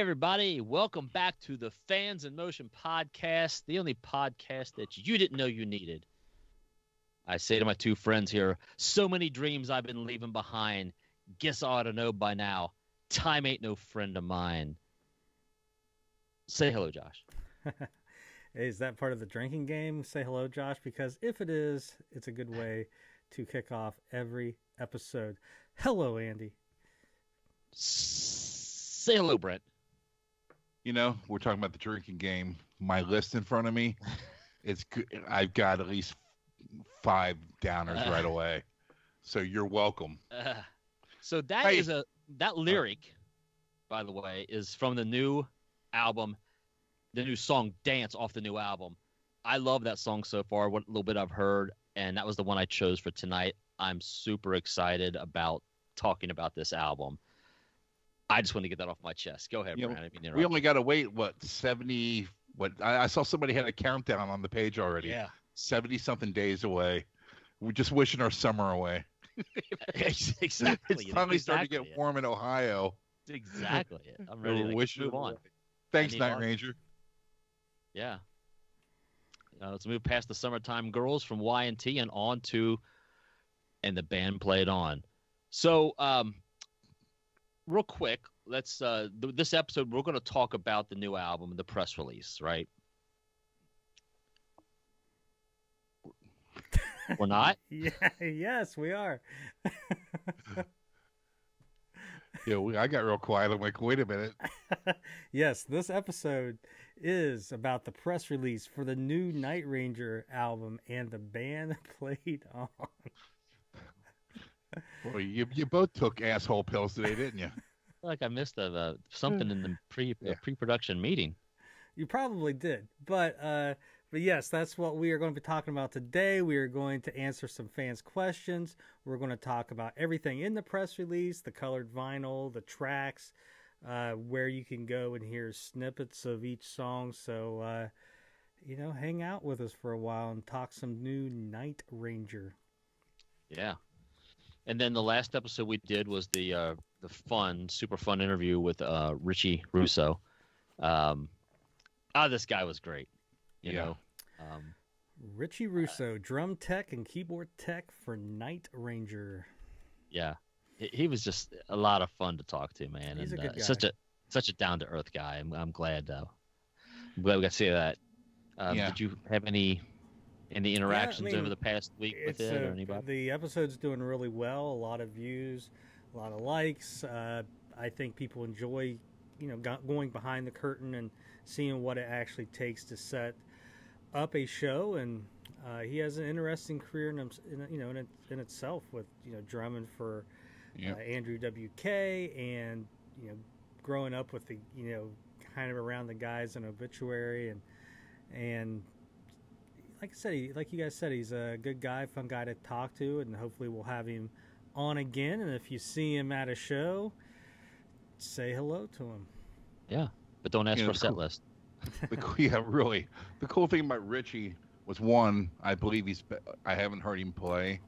everybody. Welcome back to the Fans in Motion podcast, the only podcast that you didn't know you needed. I say to my two friends here, so many dreams I've been leaving behind. Guess I ought to know by now. Time ain't no friend of mine. Say hello, Josh. Is that part of the drinking game? Say hello, Josh, because if it is, it's a good way to kick off every episode. Hello, Andy. Say hello, Brent. You know, we're talking about the drinking game. My list in front of me, I've got at least 5 downers right away. So you're welcome. So that is that lyric, by the way, is from the new album, the new song "Dance" off the new album. I love that song so far. What little bit I've heard, and that was the one I chose for tonight. I'm super excited about talking about this album. I just want to get that off my chest. Go ahead, Brent. We only got to wait, 70? I saw somebody had a countdown on the page already. Yeah. 70-something days away. We're just wishing our summer away. Exactly. It's finally starting to get warm in Ohio. That's exactly it. I'm ready to move on. Thanks, Night Ranger. Yeah. Let's move past the Summertime Girls from Y&T and on to And the Band Played On. So, real quick, let's this episode we're going to talk about the new album, the press release, right? We're not? Yes, we are. I got real quiet. I'm like, wait a minute. Yes, this episode is about the press release for the new Night Ranger album and the band played on. Well, you both took asshole pills today, didn't you? I feel like I missed something in the pre-production meeting. You probably did, but yes, that's what we are going to be talking about today. We are going to answer some fans' questions. We're going to talk about everything in the press release, the colored vinyl, the tracks, where you can go and hear snippets of each song. So, hang out with us for a while and talk some new Night Ranger. Yeah. And then the last episode we did was the super fun interview with Richie Russo. This guy was great. You know. Richie Russo, drum tech and keyboard tech for Night Ranger. Yeah, he was just a lot of fun to talk to, man. He's a good guy. Such a down to earth guy. I'm glad we got to see that. Did you have any interactions over the past week with it or anybody? The episode's doing really well. A lot of views, a lot of likes. I think people enjoy, going behind the curtain and seeing what it actually takes to set up a show. And he has an interesting career in itself with drumming for Andrew WK and growing up with the kind of around the guys in Obituary and. Like you guys said, he's a good guy, fun guy to talk to, and hopefully we'll have him on again. And if you see him at a show, say hello to him. Yeah, but don't ask for a set list. Really. The cool thing about Richie was, one, I believe I haven't heard him play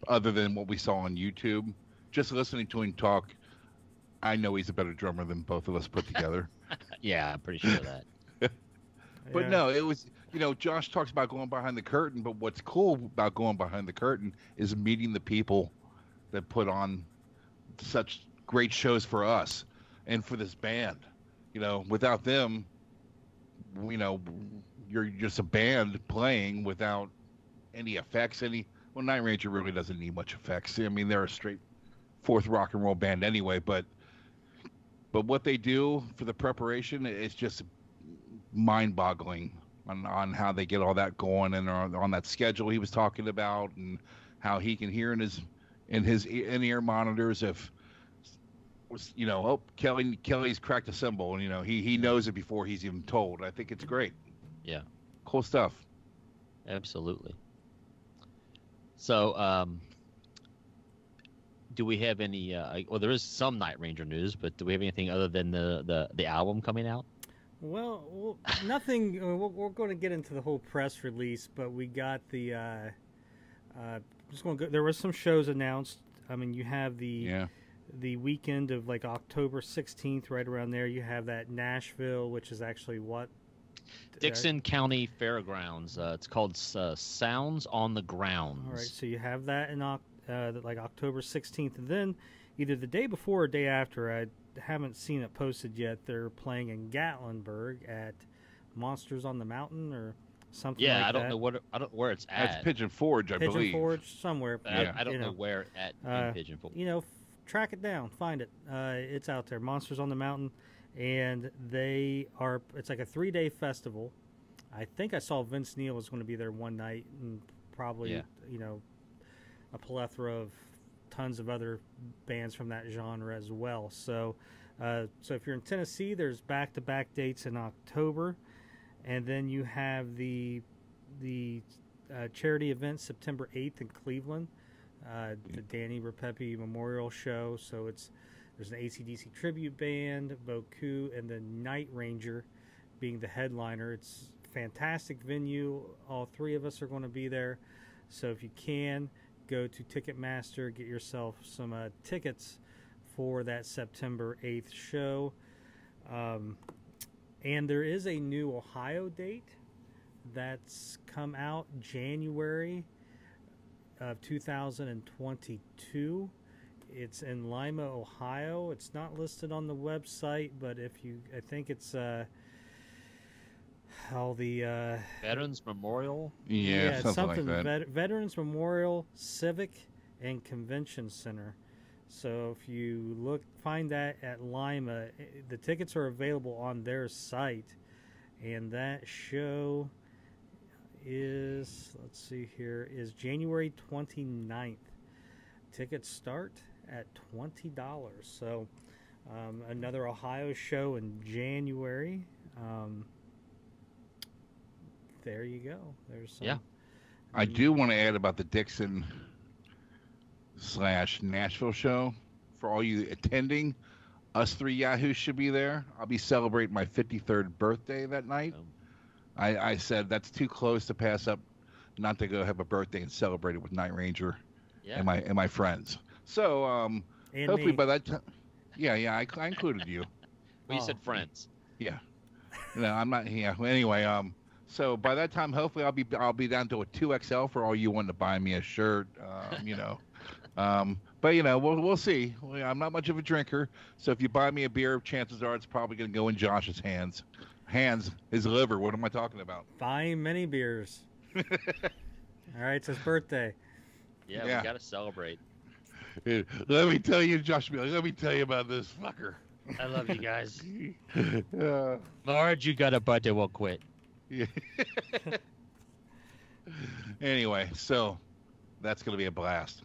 other than what we saw on YouTube. Just listening to him talk, I know he's a better drummer than both of us put together. Yeah, I'm pretty sure of that. But no, it was... Josh talks about going behind the curtain, but what's cool about going behind the curtain is meeting the people that put on such great shows for us and for this band. Without them, you're just a band playing without any effects. Night Ranger really doesn't need much effects. I mean, they're a straight fourth rock and roll band anyway, but what they do for the preparation is just mind-boggling. On how they get all that going and on that schedule he was talking about, and how he can hear in his in-ear monitors if Kelly's cracked a cymbal, and he knows it before he's even told. I think it's great. Yeah, cool stuff. Absolutely. So, do we have any? There is some Night Ranger news, but do we have anything other than the album coming out? Well, nothing. We're going to get into the whole press release, but we got the. Just going to go. There were some shows announced. I mean, you have the the weekend of like October 16th, right around there, you have that Nashville, which is actually what? Dixon County Fairgrounds. It's called Sounds on the Grounds. All right, so you have that in like October 16th, and then either the day before or day after, I haven't seen it posted yet, they're playing in Gatlinburg at Monsters on the Mountain or something like that. Yeah, I don't know where it's at. That's Pigeon Forge, I believe. Pigeon Forge, somewhere. I don't know where at in Pigeon Forge. Track it down, find it. It's out there, Monsters on the Mountain, and it's like a 3-day festival. I think I saw Vince Neil was going to be there one night, and probably a plethora of tons of other bands from that genre as well. So if you're in Tennessee, there's back-to-back dates in October, and then you have the charity event September 8th in Cleveland, the Danny Repepe Memorial Show. So there's an AC/DC tribute band, Boku, and the Night Ranger being the headliner. It's a fantastic venue. All three of us are going to be there. So if you can, go to Ticketmaster, get yourself some tickets for that September 8th show. And there is a new Ohio date that's come out, January of 2022. It's in Lima, Ohio. It's not listed on the website, but I think it's all the Veterans Memorial. Yeah, something like that. Veterans Memorial Civic and Convention Center. So if you find that at Lima, the tickets are available on their site, and that show is January 29th. Tickets start at $20. So another Ohio show in January. There you go. There's some. Yeah. I do want to add about the Dixon/Nashville show. For all you attending, us three Yahoos should be there. I'll be celebrating my 53rd birthday that night. I said that's too close to pass up not to go have a birthday and celebrate it with Night Ranger and my friends. So hopefully me. by that time, I included you. Well, you said friends. Yeah. No, I'm not. Yeah. Anyway, so by that time, hopefully I'll be down to a 2XL for all you want to buy me a shirt. But we'll see. I'm not much of a drinker, so if you buy me a beer, chances are it's probably going to go in Josh's hands. His liver. What am I talking about? Buying many beers. All right, it's his birthday. Yeah, we got to celebrate. Let me tell you, Josh. Let me tell you about this fucker. I love you guys. Marge, you got a birthday. We'll quit. Yeah. Anyway, so that's going to be a blast.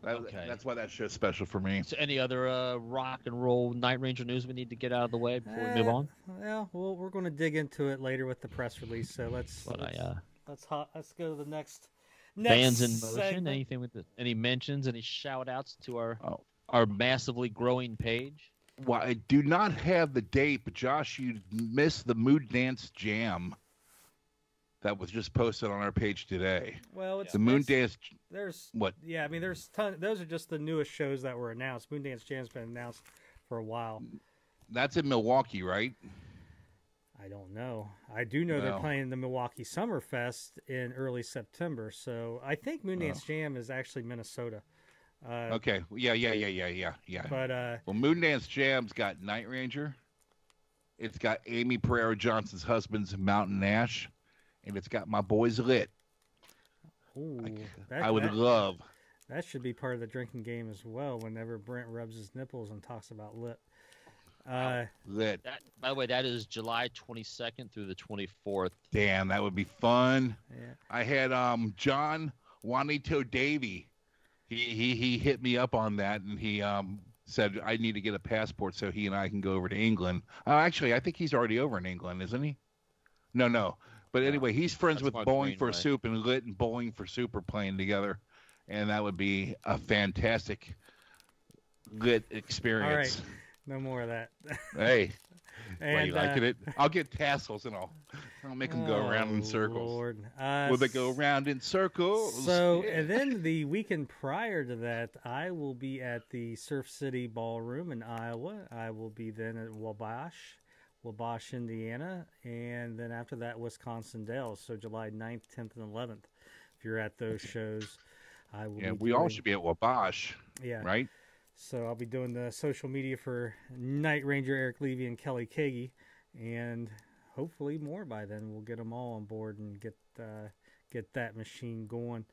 That's why that show's special for me. So any other rock and roll Night Ranger news we need to get out of the way before we move on? Yeah, well, we're going to dig into it later with the press release. So let's go to the next bands in motion. segment. Anything with any mentions, any shout outs to our massively growing page? Well, I do not have the date, but Josh, you missed the Mood Dance Jam that was just posted on our page today. Well, it's the Moon Dance. There's what? Yeah, I mean, there's those are just the newest shows that were announced. Moon Dance Jam's been announced for a while. That's in Milwaukee, right? I don't know. I do know they're playing the Milwaukee Summerfest in early September. So I think Moon Dance Jam is actually Minnesota. Okay. Yeah. But well, Moon Dance Jam's got Night Ranger. It's got Amy Pereira Johnson's husband's Mountain Ash. And it's got my boys Lit. Ooh, I would love. That should be part of the drinking game as well. Whenever Brent rubs his nipples and talks about Lit. Lit. By the way, that is July 22nd through the 24th. Damn, that would be fun. Yeah. I had John Juanito Davey. He hit me up on that, and he said I need to get a passport so he and I can go over to England. Actually, I think he's already over in England, isn't he? No. But anyway, he's friends with Bowling for Soup, and Lit and Bowling for Soup are playing together, and that would be a fantastic Lit experience. All right. No more of that. Hey, And, well, you liking it? I'll get tassels and I'll make them go around in circles. Lord. Will they go around in circles? So, Yeah. and then the weekend prior to that, I will be at the Surf City Ballroom in Iowa. I will be then at Wabash, Indiana, and then after that, Wisconsin Dells. So July 9th, 10th, and 11th. If you're at those shows, I will. Yeah, be we all should be at Wabash. Yeah. Right. So I'll be doing the social media for Night Ranger Eric Levy and Kelly Kagi, and hopefully more by then. We'll get them all on board and get that machine going.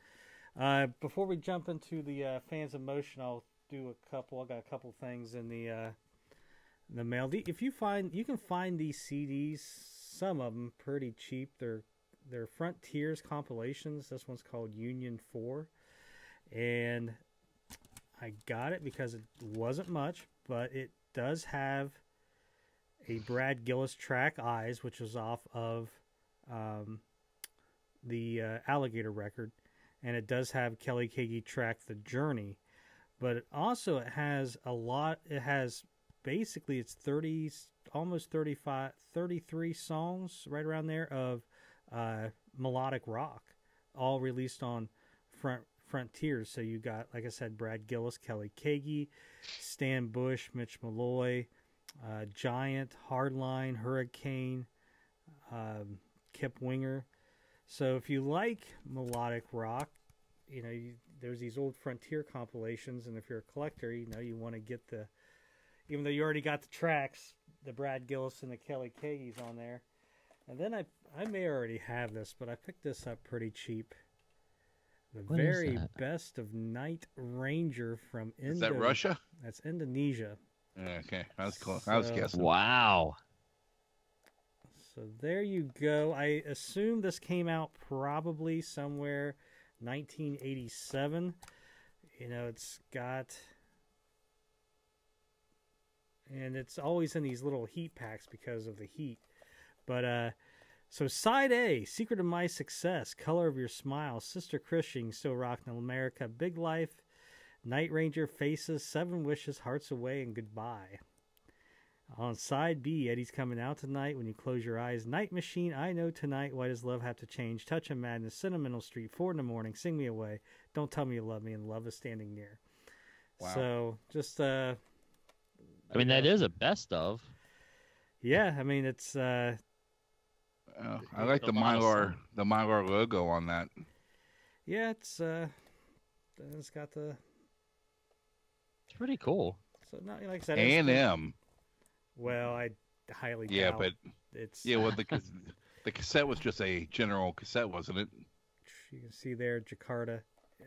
Before we jump into the Fans of Motion, I'll do a couple. I got a couple things in the mail. If you can find these CDs, some of them pretty cheap. They're Frontiers compilations. This one's called Union 4, and I got it because it wasn't much, but it does have a Brad Gillis track, Eyes, which was off of the Alligator record, and it does have Kelly Kagi track, The Journey, but it has a lot. It has basically it's 30, almost 35, 33 songs right around there of melodic rock, all released on Frontiers. So you got, like I said, Brad Gillis, Kelly Kagi, Stan Bush, Mitch Malloy, Giant, Hardline, Hurricane, Kip Winger. So if you like melodic rock, there's these old Frontier compilations, and if you're a collector, you want to get even though you already got the tracks, the Brad Gillis and the Kelly Kagis on there. And then I may already have this, but I picked this up pretty cheap. The What very is that? best of Night Ranger from Indonesia. Is that Russia? That's Indonesia. Okay, I was close. I was So- guessing. Wow. So there you go. I assume this came out probably somewhere 1987. It's got... And it's always in these little heat packs because of the heat. But, so side A, Secret of My Success, Color of Your Smile, Sister Christian, Still Rockin' America, Big Life, Night Ranger, Faces, Seven Wishes, Hearts Away, and Goodbye. On side B, Eddie's Coming Out Tonight, When You Close Your Eyes, Night Machine, I Know Tonight, Why Does Love Have to Change, Touch of Madness, Sentimental Street, 4 in the Morning, Sing Me Away, Don't Tell Me You Love Me, and Love Is Standing Near. Wow. So, just, I mean, that is a best of. yeah, I mean, it's, I like the A lot of Mylar logo on that. yeah, it's got the, It's pretty cool. so not like I said, A&M. well, I highly Yeah, doubt but it's, well, the cassette was just a general cassette, wasn't it? you can see there, Jakarta,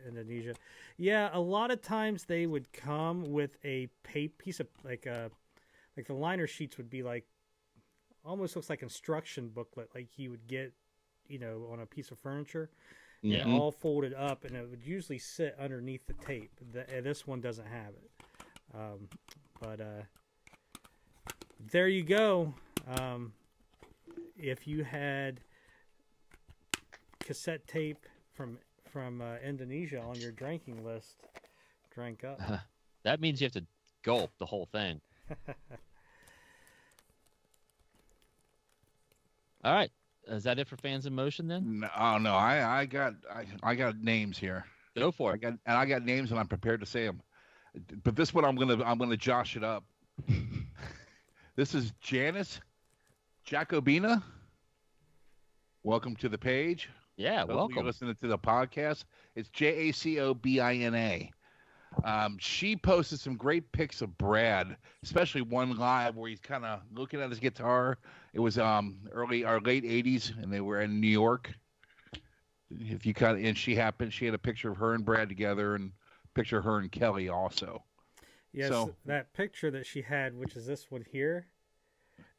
Indonesia. Yeah, a lot of times they would come with a piece of like the liner sheets would be like almost looks like instruction booklet, like you would get, on a piece of furniture, Yeah. all folded up, and it would usually sit underneath the tape. This one doesn't have it, but there you go. If you had cassette tape from Indonesia on your drinking list, drink up. That means you have to gulp the whole thing. All right. Is that it for Fans in Motion then? No, oh, no, I got names here. Go for it. I got names, and I'm prepared to say them. But this one, I'm gonna josh it up. This is Janice Jacobina. Welcome to the page. Yeah, Hopefully welcome. You're listening to the podcast. It's Jacobina. She posted some great pics of Brad, especially one live where he's kind of looking at his guitar. It was late '80s, and they were in New York. If you and she had a picture of her and Brad together, and a picture of her and Kelly also. Yes, So- that picture that she had, which is this one here,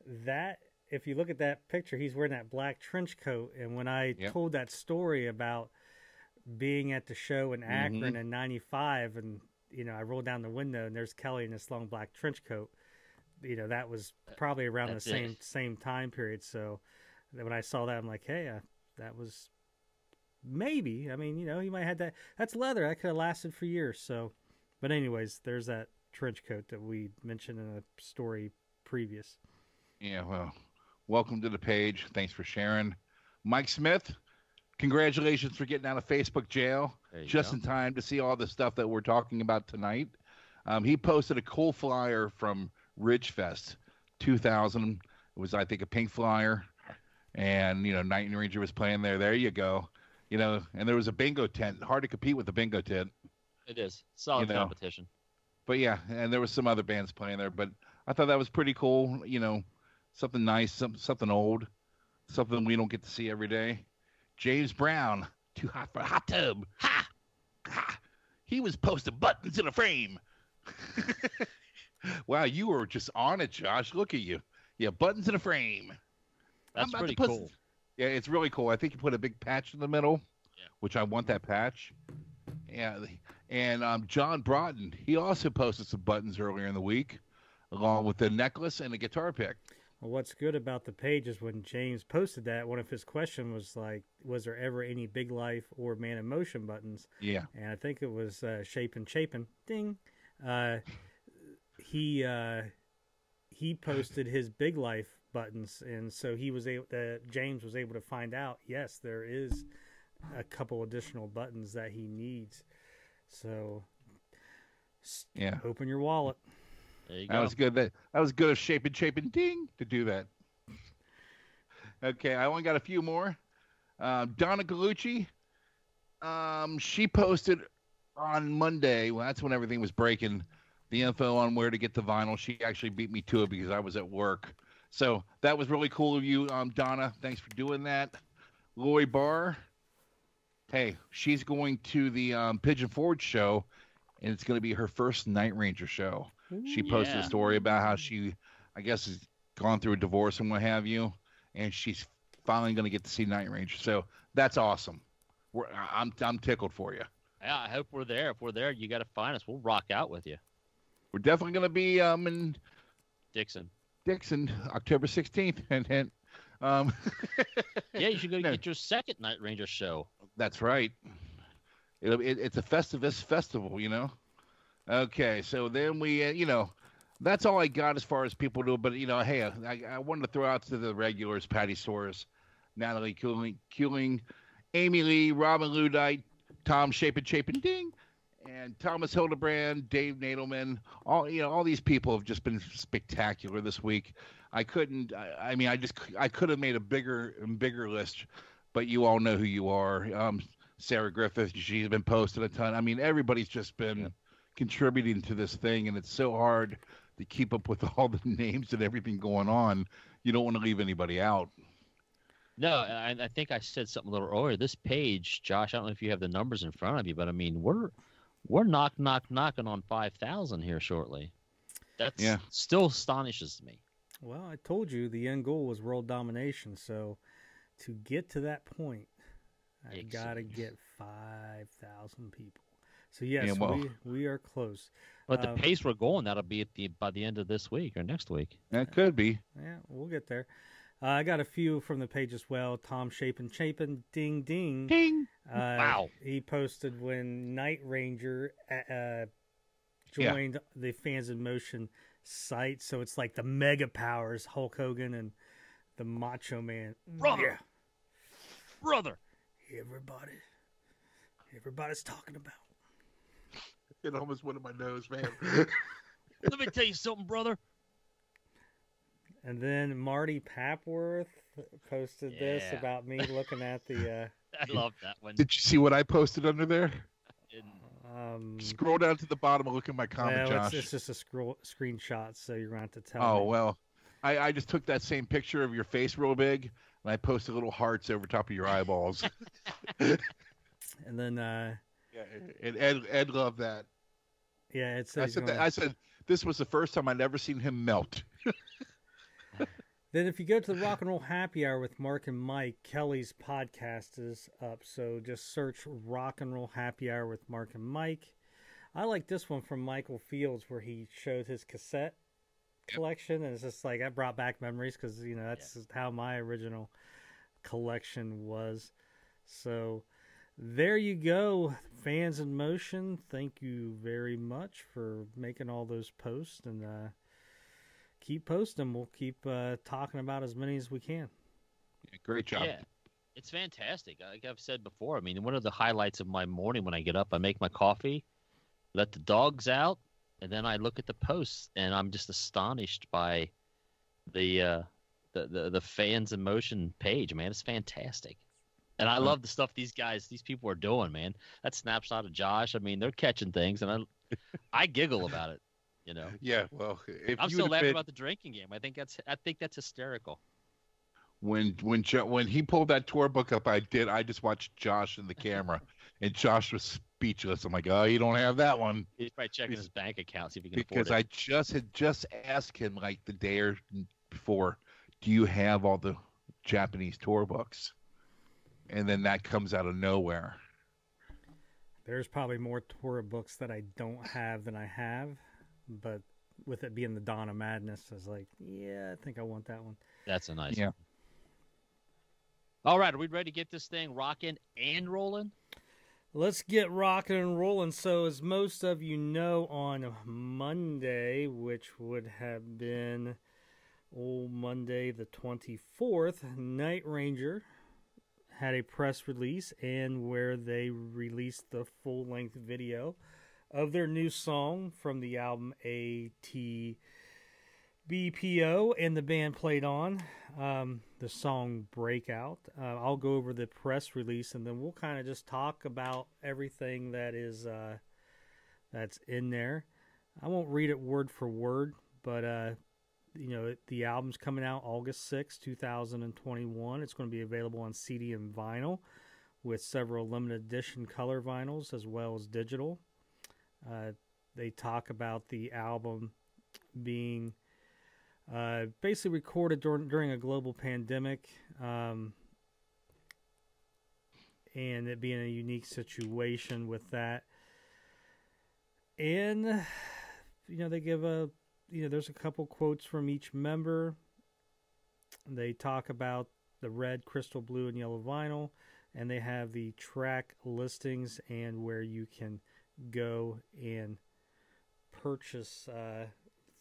that if you look at that picture, he's wearing that black trench coat. And when I told that story about being at the show in Akron in '95, and I rolled down the window and there's Kelly in this long black trench coat, that was probably around That's the same time period. So when I saw that, I'm like, hey, that was maybe. I mean, he might have had that. That's leather. That could have lasted for years. So, but anyways, there's that trench coat that we mentioned in a story previous. Yeah, well, welcome to the page. Thanks for sharing. Mike Smith, congratulations for getting out of Facebook jail just in time to see all the stuff that we're talking about tonight. He posted a cool flyer from Ridgefest 2000. It was, I think, a pink flyer. And, Night Ranger was playing there. There you go. And there was a bingo tent. Hard to compete with the bingo tent. It is. Solid competition. But, yeah, and there was some other bands playing there. But I thought that was pretty cool. Something nice, something old, something we don't get to see every day. James Brown, too hot for a hot tub. Ha! Ha! He was posting buttons in a frame. Wow, you were just on it, Josh. Look at you. Yeah, buttons in a frame. That's pretty cool. Yeah, it's really cool. I think you put a big patch in the middle, which I want that patch. Yeah, and John Broughton, he also posted some buttons earlier in the week, along with a necklace and a guitar pick. Well, what's good about the page is when James posted that, one of his questions was like, was there ever any Big Life or Man in Motion buttons? Yeah. And I think it was Chapin. Ding. He posted his Big Life buttons, and so James was able to find out, yes, there is a couple additional buttons that he needs. So, yeah, open your wallet. There you go. That was good. That was good of Chapin Ding to do that. Okay, I only got a few more. Donna Gallucci, she posted on Monday. Well, that's when everything was breaking. The info on where to get the vinyl. She actually beat me to it because I was at work. So that was really cool of you, Donna. Thanks for doing that. Lori Barr, hey, she's going to the Pigeon Forge show, and it's going to be her first Night Ranger show. She posted a story about how she, I guess, has gone through a divorce and what have you, and she's finally going to get to see Night Ranger. So that's awesome. I'm tickled for you. Yeah, I hope we're there. If we're there, you got to find us. We'll rock out with you. We're definitely going to be in Dixon, October 16th. Hint, hint. Yeah, you should go get your second Night Ranger show. That's right. It's a Festivus festival, Okay, so then we, that's all I got as far as people do. But, hey, I wanted to throw out to the regulars, Patty Soares, Natalie Kuling, Amy Lee, Robin Ludite, Tom Chapin Ding, and Thomas Hildebrand, Dave Nadelman. All these people have just been spectacular this week. I could have made a bigger list, but you all know who you are. Sarah Griffith, she's been posting a ton. I mean, everybody's just been contributing to this thing, and it's so hard to keep up with all the names and everything going on. You don't want to leave anybody out. No, I think I said something a little earlier. This page, Josh, I don't know if you have the numbers in front of you, but I mean, we're knocking on 5,000 here shortly. That still astonishes me. Well, I told you the end goal was world domination, so to get to that point, I got to get 5,000 people. So yes, we are close. But the pace we're going, that'll be by the end of this week or next week. That could be. Yeah, we'll get there. I got a few from the page as well. Tom Chapin, ding, ding. Ding. Wow. He posted when Night Ranger joined the Fans in Motion site. So it's like the Mega Powers, Hulk Hogan and the Macho Man. Brother. Everybody's talking about. It almost went in my nose, man. Let me tell you something, brother. And then Marty Papworth posted this about me looking at the... I love that one. Did you see what I posted under there? Scroll down to the bottom and look at my comment, Josh. It's just a screenshot, so you're going to have to tell me. Well, I just took that same picture of your face real big, and I posted little hearts over top of your eyeballs. And then... and Ed loved that. Yeah, I said this was the first time I'd ever seen him melt. Then if you go to the Rock and Roll Happy Hour with Mark and Mike, Kelly's podcast is up. So just search Rock and Roll Happy Hour with Mark and Mike. I like this one from Michael Fields where he showed his cassette collection. And it's just like, that brought back memories because, that's how my original collection was. So there you go, fans in motion. Thank you very much for making all those posts, and keep posting. We'll keep talking about as many as we can. Yeah, great job. Yeah, it's fantastic. Like I've said before, I mean, one of the highlights of my morning when I get up, I make my coffee, let the dogs out, and then I look at the posts, and I'm just astonished by the fans in motion page, man. It's fantastic. And I love the stuff these people are doing, man. That snapshot of Josh, I mean, they're catching things, and I giggle about it, you know. Yeah, well, if I'm you still would laughing been, about the drinking game. I think that's hysterical. when he pulled that tour book up, I just watched Josh in the camera, and Josh was speechless. I'm like, oh, you don't have that one. He's probably checking his bank account, see if he can Because afford it. I just asked him like the day or before, do you have all the Japanese tour books? And then that comes out of nowhere. There's probably more tour books that I don't have than I have, but with it being the Dawn of Madness, I was like, yeah, I think I want that one. That's a nice Yeah. one. All right, are we ready to get this thing rocking and rolling? Let's get rocking and rolling. So, as most of you know, on Monday, which would have been Monday the 24th, Night Ranger had a press release and where they released the full-length video of their new song from the album ATBPO, and the band played on the song Breakout. I'll go over the press release, and then we'll kind of just talk about everything that is that's in there. I won't read it word for word, but you know, the album's coming out August 6, 2021. It's going to be available on CD and vinyl with several limited edition color vinyls as well as digital. They talk about the album being basically recorded during a global pandemic, and it being a unique situation with that. And, you know, they give there's a couple quotes from each member. They talk about the red, crystal blue, and yellow vinyl, and they have the track listings and where you can go and purchase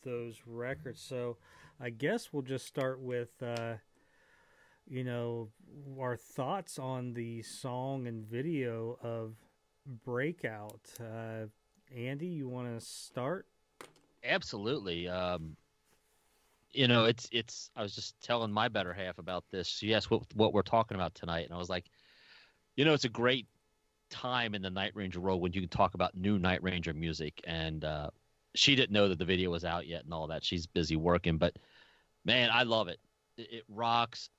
those records. So I guess we'll just start with our thoughts on the song and video of Breakout. Andy, you want to start? Absolutely. It's I was just telling my better half about this. Yes, what we're talking about tonight, and I was like, it's a great time in the Night Ranger world when you can talk about new Night Ranger music. And she didn't know that the video was out yet and all that. She's busy working, but man, I love it. It rocks.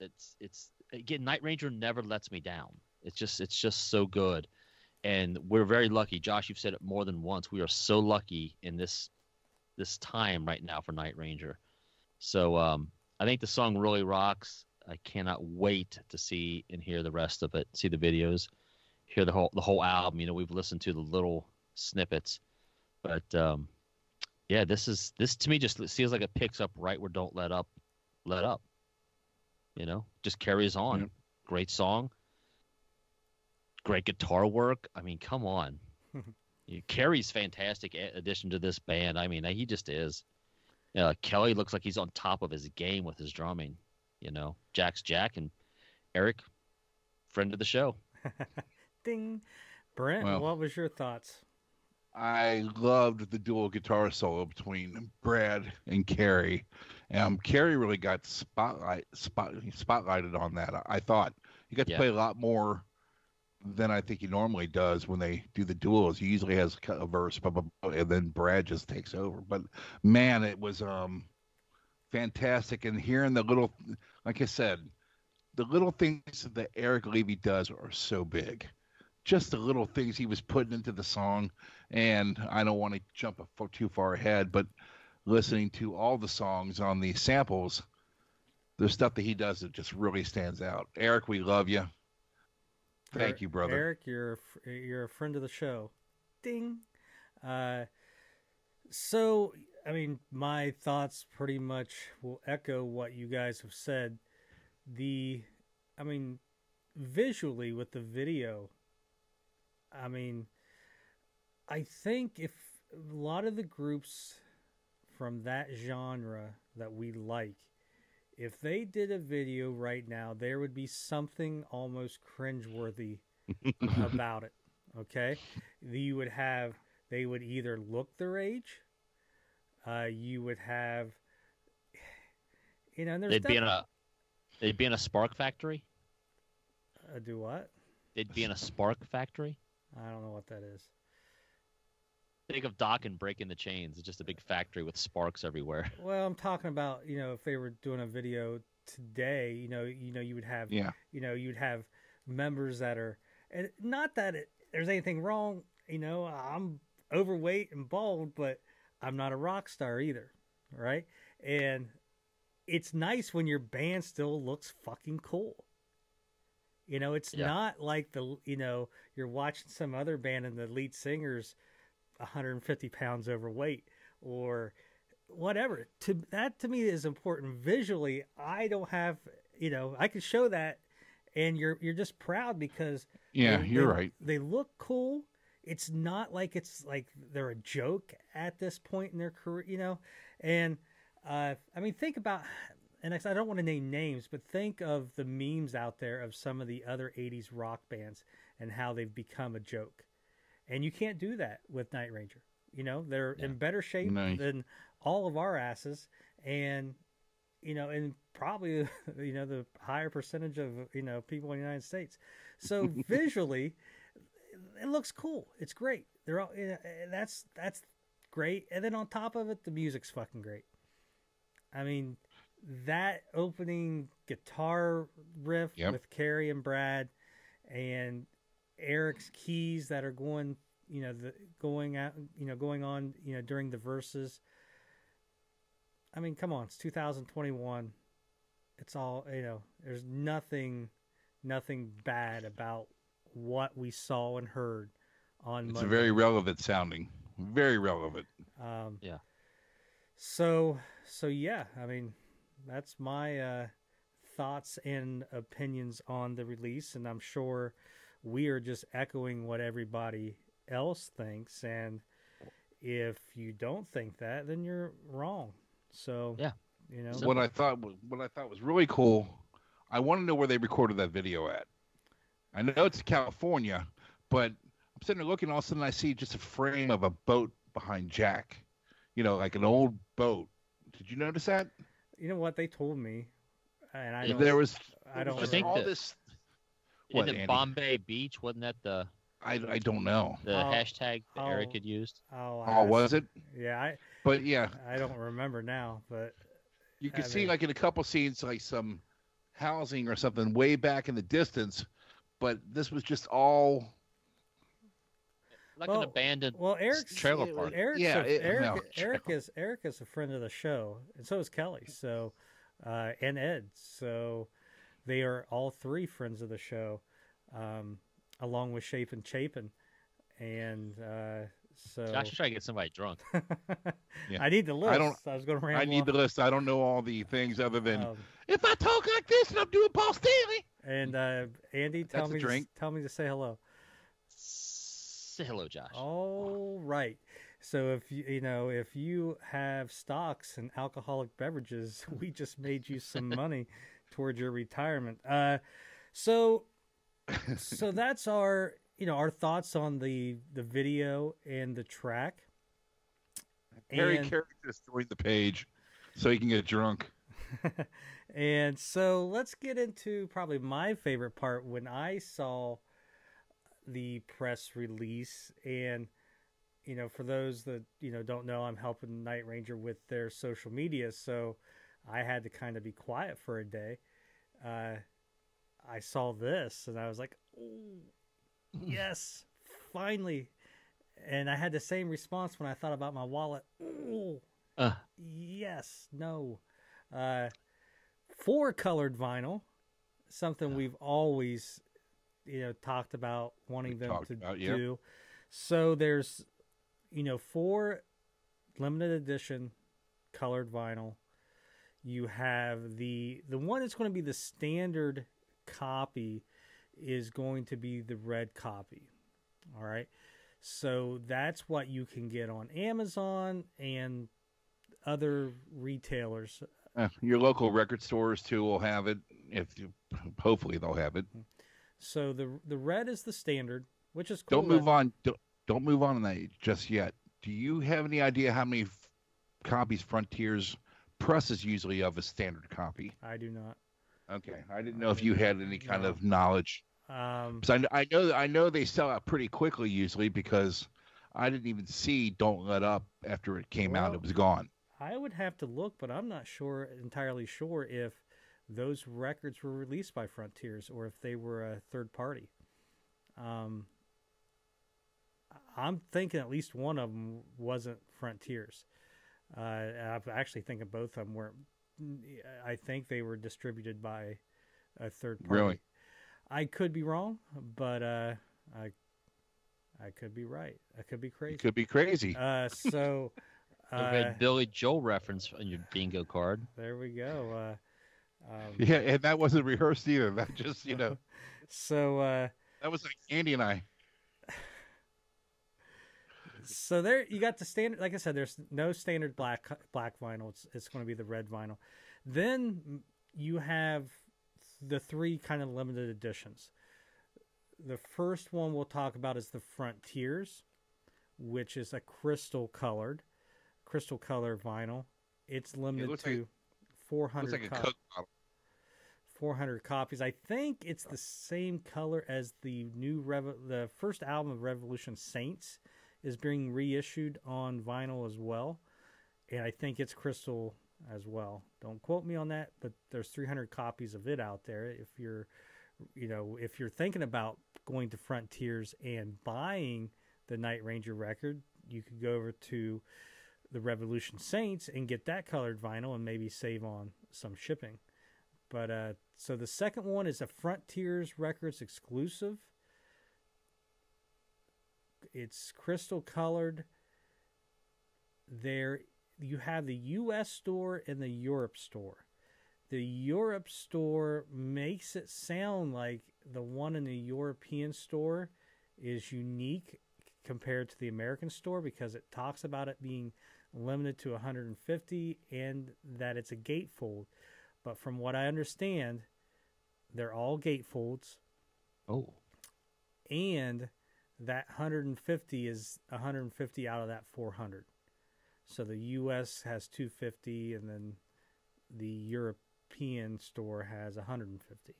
It's again, Night Ranger never lets me down. It's just so good, and we're very lucky. Josh, you've said it more than once. We are so lucky in this time right now for Night Ranger. So I think the song really rocks. I cannot wait to see and hear the rest of it, see the videos, hear the whole album. We've listened to the little snippets, but yeah, this to me just feels like it picks up right where Don't Let Up. Just carries on. Yeah. Great song, great guitar work. I mean, come on. Kerry's fantastic addition to this band. I mean, he just is. Kelly looks like he's on top of his game with his drumming. Jack's Jack, and Eric, friend of the show. Ding. Brent, Well, what was your thoughts? I loved the dual guitar solo between Brad and Kerry. Kerry really got spotlighted on that. I thought he got to play a lot more than I think he normally does when they do the duels. He usually has a verse, and then Brad just takes over. But man, it was fantastic. And hearing the little, like I said, the little things that Eric Levy does are so big. Just the little things he was putting into the song. And I don't want to jump too far ahead, but listening to all the songs on the samples, there's stuff that he does that just really stands out. Eric, we love you. Thank you, brother. Eric, you're a friend of the show. Ding. So, I mean, my thoughts pretty much will echo what you guys have said. Visually with the video, I mean, I think if a lot of the groups from that genre that we like, if they did a video right now, there would be something almost cringeworthy about it. Okay, they would either look their age, you would have, and there's they'd be in a spark factory. Do what? They'd be in a spark factory. I don't know what that is. Think of Doc and Breaking the Chains. It's just a big factory with sparks everywhere. Well, I'm talking about, if they were doing a video today, you would have, you'd have members that are, and not that there's anything wrong, I'm overweight and bald, but I'm not a rock star either, right? And it's nice when your band still looks fucking cool. It's not like you're watching some other band and the lead singer's 150 pounds overweight or whatever. That to me is important visually. I don't have, I can show that, and you're just proud because you're right. They look cool. It's not like it's like they're a joke at this point in their career, And I mean, think about, and I don't want to name names, but think of the memes out there of some of the other 80s rock bands and how they've become a joke. And you can't do that with Night Ranger. They're in better shape than all of our asses, and and probably the higher percentage of people in the United States. So visually, it looks cool. It's great. They're all that's great. And then on top of it, the music's fucking great. I mean, that opening guitar riff with Carrie and Brad, and Eric's keys that are going on, during the verses. I mean, come on, it's 2021. It's all, there's nothing bad about what we saw and heard on Monday. It's very relevant sounding. Very relevant. Yeah. So yeah, I mean, that's my thoughts and opinions on the release, and I'm sure we are just echoing what everybody else thinks, and if you don't think that, then you're wrong. So yeah, what I thought was really cool. I want to know where they recorded that video at. I know it's California, but I'm sitting there looking. All of a sudden, I see just a frame of a boat behind Jack. Like an old boat. Did you notice that? You know what they told me, and I don't. I think all that, this. What, in Bombay Beach? Wasn't that the? I don't know. The hashtag that Eric had used. Oh, was it? Yeah. I don't remember now, but you could see like in a couple scenes like some housing or something way back in the distance, but this was just all like an abandoned trailer park. Eric is a friend of the show, and so is Kelly. So and Ed. So they are all three friends of the show. Along with Shape and Chapin, and so Josh is trying to get somebody drunk. Yeah. I need the list. I was going to ramble. I need the list. I don't know all the things other than if I talk like this and I'm doing Paul Stanley. And Andy, tell me to say hello. Say hello, Josh. All right. So if you have stocks in alcoholic beverages, we just made you some money towards your retirement. So that's our thoughts on the video and the track. Harry Carey just joined the page so he can get drunk. And so let's get into probably my favorite part when I saw the press release. And for those that don't know, I'm helping Night Ranger with their social media, so I had to kind of be quiet for a day. I saw this and I was like, oh, yes, finally. And I had the same response when I thought about my wallet. Oh, yes, no. 4-colored vinyl, something we've always, talked about wanting them to do. So there's, 4 limited edition colored vinyl. You have the one that's going to be the standard copy is going to be the red copy. All right. So that's what you can get on Amazon and other retailers. Your local record stores too will have it. Hopefully they'll have it. So the red is the standard, which is cool. Don't move on. Don't move on that just yet. Do you have any idea how many copies Frontiers presses usually of a standard copy? I do not. Okay, I didn't know if you had any kind of knowledge. Because I know they sell out pretty quickly usually, because I didn't even see "Don't Let Up" after it came out; it was gone. I would have to look, but I'm not entirely sure if those records were released by Frontiers or if they were a third party. I'm thinking at least one of them wasn't Frontiers. I'm actually thinking both of them weren't. I think they were distributed by a third party. Really? I could be wrong, but I could be right. I could be crazy. You could be crazy. So I read Billy Joel reference on your bingo card. There we go. Yeah, and that wasn't rehearsed either. That just, So that was like Andy and I. So there you got the standard. Like I said, there's no standard black vinyl. It's going to be the red vinyl. Then you have the three kind of limited editions. The first one we'll talk about is the Frontiers, which is a crystal color vinyl. It's limited to 400 copies. 400 copies. I think it's the same color as the the first album of Revolution Saints is being reissued on vinyl as well, and I think it's crystal as well. Don't quote me on that, but there's 300 copies of it out there. If you're thinking about going to Frontiers and buying the Night Ranger record, you could go over to the Revolution Saints and get that colored vinyl and maybe save on some shipping. But so the second one is a Frontiers Records exclusive. It's crystal colored. There you have the U.S. store and the Europe store. The Europe store makes it sound like the one in the European store is unique compared to the American store, because it talks about it being limited to 150 and that it's a gatefold. But from what I understand, they're all gatefolds. Oh. And that 150 is 150 out of that 400. So the U.S. has 250, and then the European store has 150.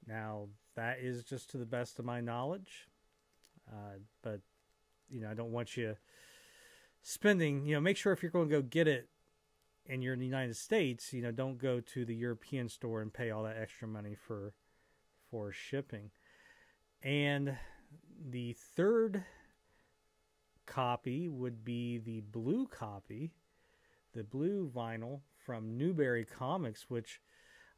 Now, that is just to the best of my knowledge. But, I don't want you spending, make sure if you're going to go get it and you're in the United States, don't go to the European store and pay all that extra money for shipping. And the third copy would be the blue copy, the blue vinyl from Newberry Comics, which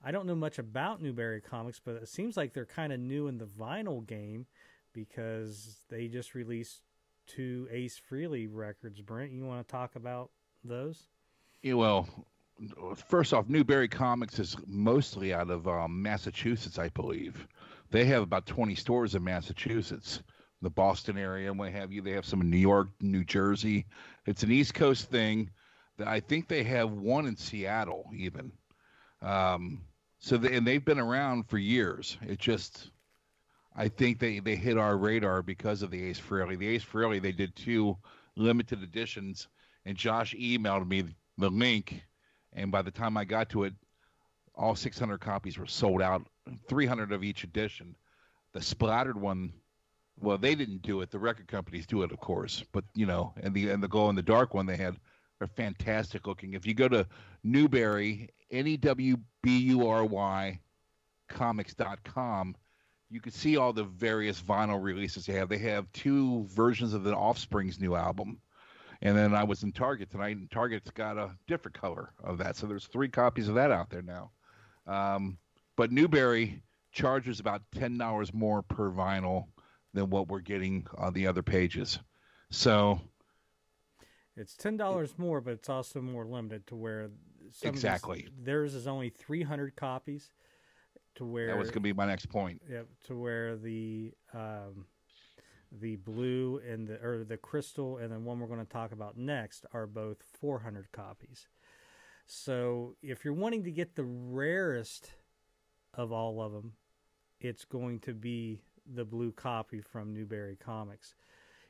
I don't know much about Newberry Comics, but it seems like they're kind of new in the vinyl game because they just released 2 Ace Frehley records. Brent, you want to talk about those? Yeah, well, first off, Newberry Comics is mostly out of Massachusetts, I believe. They have about 20 stores in Massachusetts, the Boston area, and what have you. They have some in New York, New Jersey. It's an East Coast thing. I think they have one in Seattle even. And they've been around for years. It just, I think they hit our radar because of the Ace Frehley. The Ace Frehley, they did 2 limited editions, and Josh emailed me the link, and by the time I got to it, all 600 copies were sold out, 300 of each edition. The splattered one, well, they didn't do it. The record companies do it, of course. But, and the glow in the dark one they had are fantastic looking. If you go to Newberry, NEWBURY comics.com, you can see all the various vinyl releases they have. They have 2 versions of the Offspring's new album. And then I was in Target tonight, and Target's got a different color of that. So there's 3 copies of that out there now. But Newberry charges about $10 more per vinyl than what we're getting on the other pages. So it's $10 more, but it's also more limited to where exactly theirs is only 300 copies. To where that was going to be my next point. Yep, to where the The blue and the crystal, and then one we're going to talk about next are both 400 copies. So if you're wanting to get the rarest of all of them, it's going to be the blue copy from Newberry Comics.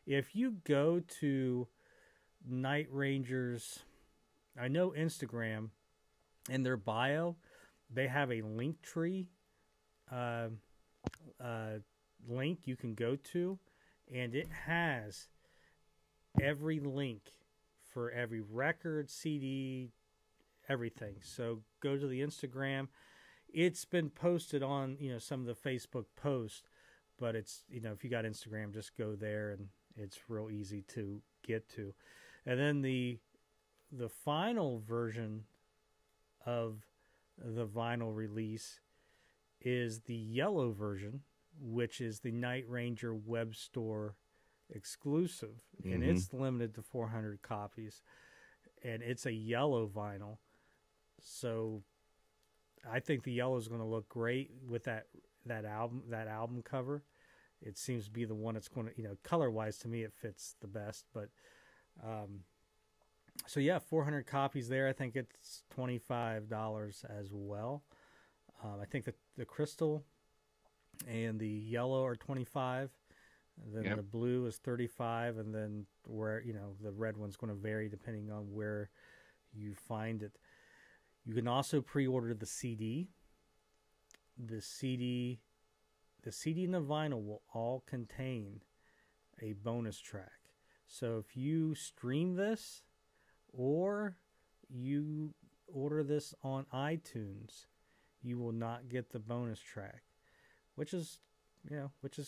If you go to Night Ranger's, I know Instagram, in their bio, they have a link tree link you can go to, and it has every link for every record, CD, everything. So go to the Instagram. It's been posted on, some of the Facebook posts, but it's, if you got Instagram, just go there, and it's real easy to get to. And then the final version of the vinyl release is the yellow version, which is the Night Ranger web store exclusive, and it's limited to 400 copies, and it's a yellow vinyl. So I think the yellow is going to look great with that album cover. It seems to be the one that's going to, color wise, to me it fits the best. But so yeah, 400 copies there. I think it's $25 as well. I think that the crystal and the yellow are $25. Then the blue is $35, and then where the red one's going to vary depending on where you find it. You can also pre-order the CD. The CD and the vinyl will all contain a bonus track. So if you stream this or you order this on iTunes, you will not get the bonus track, which is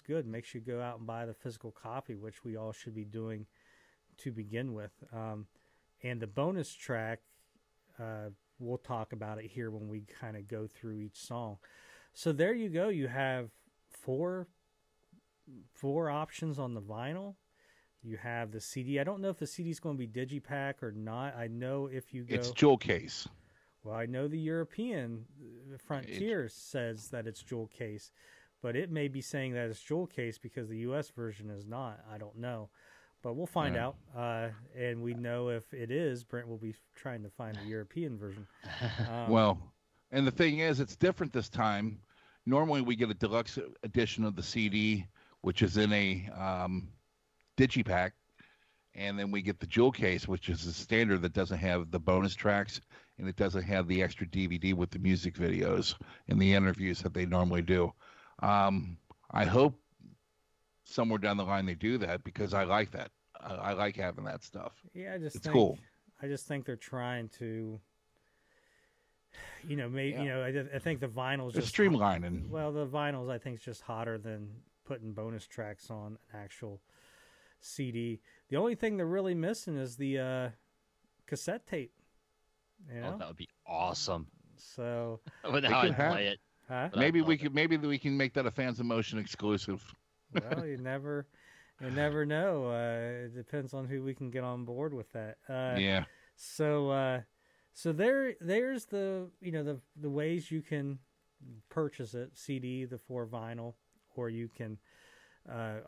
good. Makes you go out and buy the physical copy, which we all should be doing to begin with. And the bonus track, we'll talk about it here when we kind of go through each song. So there you go. You have four options on the vinyl. You have the CD. I don't know if the CD is going to be digipack or not. I know if you go, it's jewel case. Well, I know the European Frontier says that it's jewel case, but it may be saying that it's jewel case because the U.S. version is not. I don't know, but we'll find out. And we know if it is, Brent will be trying to find the European version. Well, and the thing is, it's different this time. Normally, we get a deluxe edition of the CD, which is in a digipack, and then we get the jewel case, which is a standard that doesn't have the bonus tracks, and it doesn't have the extra DVD with the music videos and the interviews that they normally do. I hope somewhere down the line they do that, because I like that. I like having that stuff. Yeah, it's cool. I just think they're trying to, maybe I think the vinyl's just streamlining. Well, the vinyls I think is just hotter than putting bonus tracks on an actual CD. The only thing they're really missing is the cassette tape. Oh, that would be awesome. So, but now I'd play it. Huh? Maybe we can make that a Fans of Motion exclusive. Well, you never know. It depends on who we can get on board with that. Yeah. So there's the the ways you can purchase it: CD, the 4 vinyl, or you can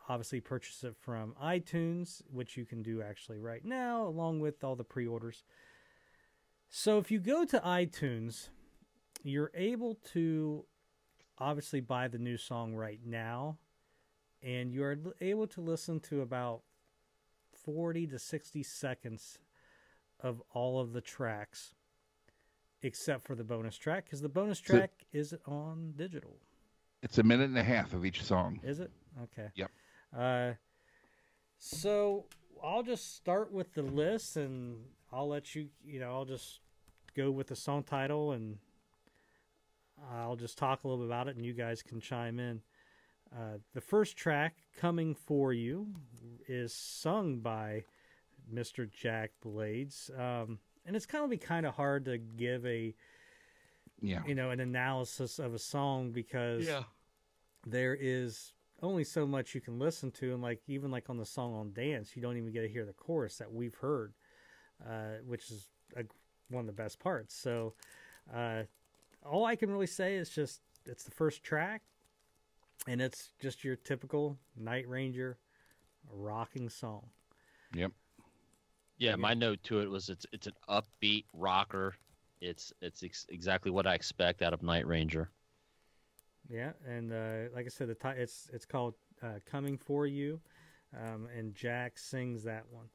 obviously purchase it from iTunes, which you can do actually right now, along with all the pre-orders. So if you go to iTunes, you're able to obviously buy the new song right now, and you're able to listen to about 40 to 60 seconds of all of the tracks, except for the bonus track, because the bonus track is on digital. It's a minute and a half of each song. Is it? Okay. Yep. So I'll just start with the list, and I'll let you, I'll just go with the song title, and I'll just talk a little bit about it, and you guys can chime in. The first track, Coming For You, is sung by Mr. Jack Blades. And it's kind of hard to give an analysis of a song, because there is only so much you can listen to, and even on the song on Dance, you don't even get to hear the chorus that we've heard, which is one of the best parts. So all I can really say is it's the first track, and it's just your typical Night Ranger a rocking song. Yep. Yeah, my note to it was it's an upbeat rocker. It's exactly what I expect out of Night Ranger. Yeah, and like I said, it's called "Coming for You," and Jack sings that one.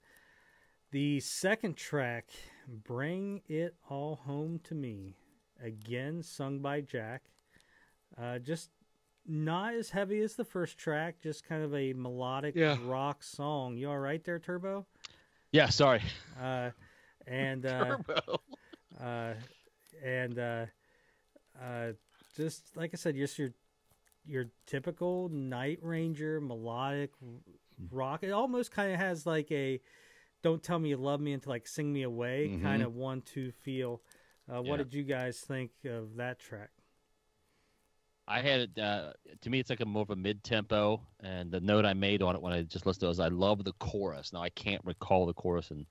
The second track, "Bring It All Home to Me," again sung by Jack. Just not as heavy as the first track, just kind of a melodic rock song. You all right there, Turbo? Yeah, sorry. And Turbo. Just like I said, just your typical Night Ranger melodic rock. It almost kind of has like a "Don't Tell Me You Love Me" into like "Sing Me Away" kind of 1-2 feel. What did you guys think of that track? I had it. To me, it's like a more of a mid-tempo, and the note I made on it when I just listened to it was I love the chorus. Now I can't recall the chorus and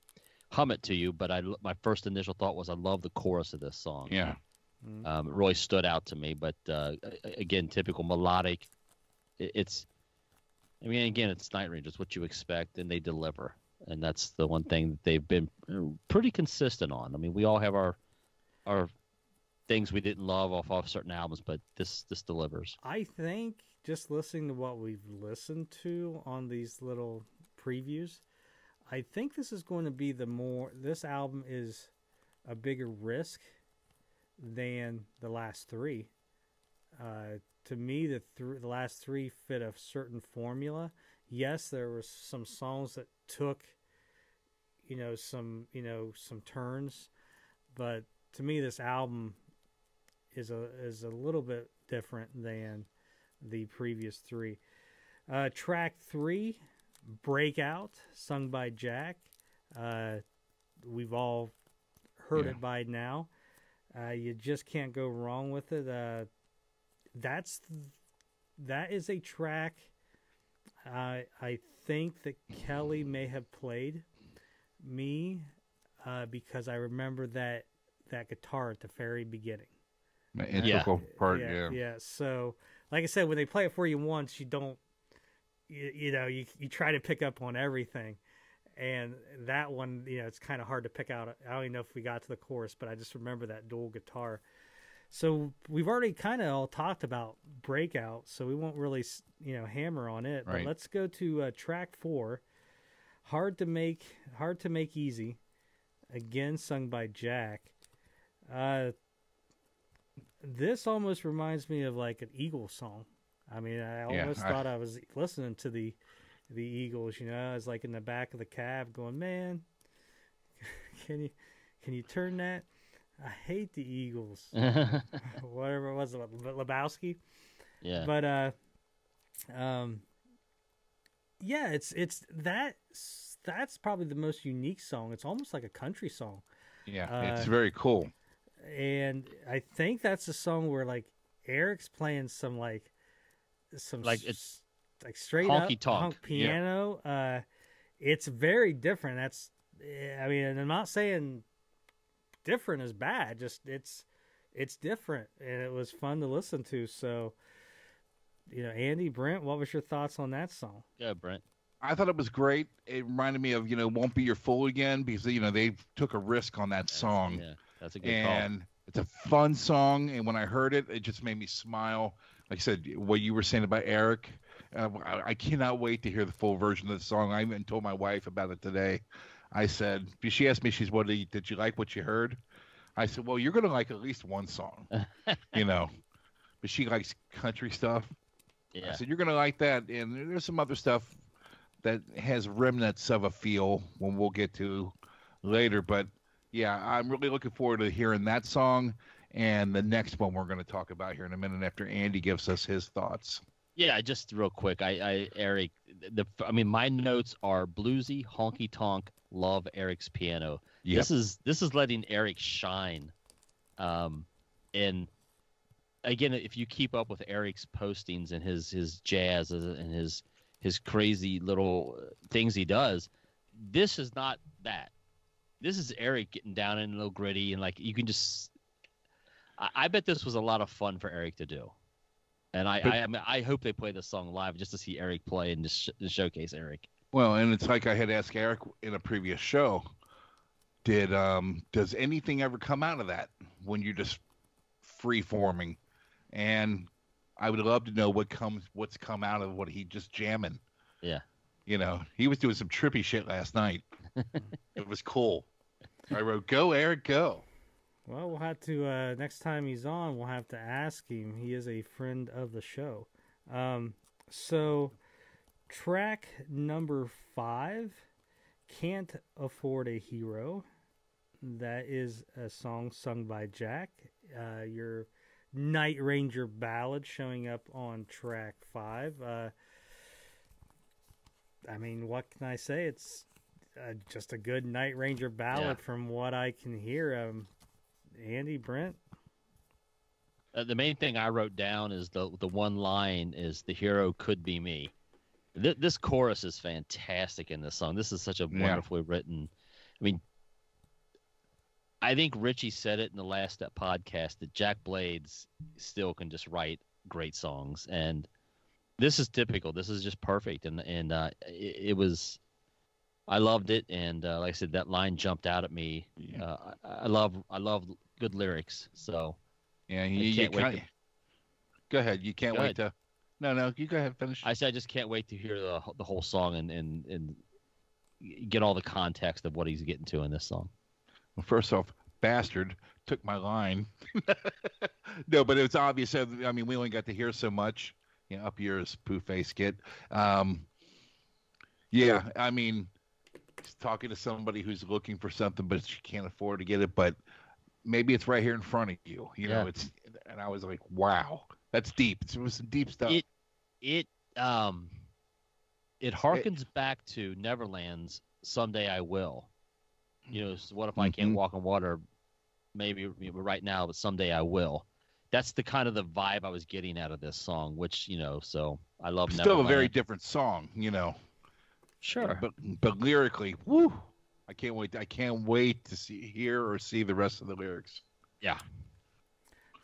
hum it to you, but my first initial thought was I love the chorus of this song. Yeah. It really stood out to me. But again, typical melodic. It's Night Ranger. It's what you expect, and they deliver. And that's the one thing that they've been pretty consistent on. I mean, we all have our things we didn't love off certain albums, but this delivers. I think just listening to what we've listened to on these little previews, I think this is going to be this album is a bigger risk than the last three. To me, the last three fit a certain formula. Yes, there were some songs that took, some turns, but to me, this album is a little bit different than the previous three. Track 3, "Breakout," sung by Jack. We've all heard it by now. You just can't go wrong with it. That is a track I think that Kelly may have played me because I remember that guitar at the very beginning. The integral part, yeah. So, like I said, when they play it for you once, you don't, you try to pick up on everything, and that one, it's kind of hard to pick out. I don't even know if we got to the chorus, but I just remember that dual guitar. So we've already kind of all talked about "Breakout," so we won't really, hammer on it. Right. But let's go to track 4, Hard to Make Easy," again sung by Jack. This almost reminds me of like an Eagles song. I mean, I almost thought I was listening to the Eagles. I was like in the back of the cab going, "Man, can you turn that? I hate the Eagles." Whatever it was, Lebowski. Yeah. But that's probably the most unique song. It's almost like a country song. Yeah, it's very cool. And I think that's a song where like Eric's playing some it's like straight up punk piano. Yeah. It's very different. And I'm not saying different is bad. Just it's different, and it was fun to listen to. So, Andy, Brent, what was your thoughts on that song? Yeah, Brent. I thought it was great. It reminded me of "Won't Be Your Fool Again" because they took a risk on that song. Yeah, that's a good call. And it's a fun song, and when I heard it, it just made me smile. Like I said, what you were saying about Eric, I cannot wait to hear the full version of the song. I even told my wife about it today. I said, she asked me, did you like what you heard? I said, well, you're going to like at least one song, but she likes country stuff. Yeah. I said, you're going to like that. And there's some other stuff that has remnants of a feel when we'll get to later. But yeah, I'm really looking forward to hearing that song and the next one we're going to talk about here in a minute after Andy gives us his thoughts. Yeah, just real quick. Eric, my notes are bluesy, honky tonk, love Eric's piano. Yep. This is letting Eric shine. And again, if you keep up with Eric's postings and his jazz and his crazy little things he does, this is not that. This is Eric getting down in a little gritty, and like you can just. I bet this was a lot of fun for Eric to do. And I hope they play this song live just to see Eric play and just showcase Eric. Well, and it's like I had asked Eric in a previous show. Does anything ever come out of that when you're just free forming? And I would love to know what's come out of what he just jamming. Yeah. He was doing some trippy shit last night. It was cool. I wrote, "Go, Eric, go." Well, we'll have to next time he's on, we'll have to ask him. He is a friend of the show. So, track number 5, "Can't Afford a Hero." That is a song sung by Jack. Your Night Ranger ballad showing up on track 5. I mean, what can I say? It's just a good Night Ranger ballad from what I can hear. Andy, Brent? The main thing I wrote down is the one line is, "The hero could be me." This chorus is fantastic in this song. This is such a wonderfully written. I mean, I think Richie said it in the last podcast that Jack Blades still can just write great songs, and this is typical. This is just perfect, and it was. I loved it, and like I said, that line jumped out at me. Yeah. I love good lyrics, so yeah. You can't. Go ahead. You can't wait to. No. You go ahead. Finish. I said I just can't wait to hear the whole song and get all the context of what he's getting to in this song. Well, first off, bastard took my line. No, but it's obvious. I mean, we only got to hear so much. Up yours, poo face kid. Yeah, I mean, talking to somebody who's looking for something, but she can't afford to get it, but maybe it's right here in front of you. It's, and I was like, wow, that's deep. It was some deep stuff. It harkens back to Neverland's "Someday I Will." So what if I can't walk on water? Maybe right now, but someday I will. That's the kind of the vibe I was getting out of this song, which, so I love Still Neverland. a very different song, Sure. But lyrically, woo! I can't wait. I can't wait to hear or see the rest of the lyrics. Yeah.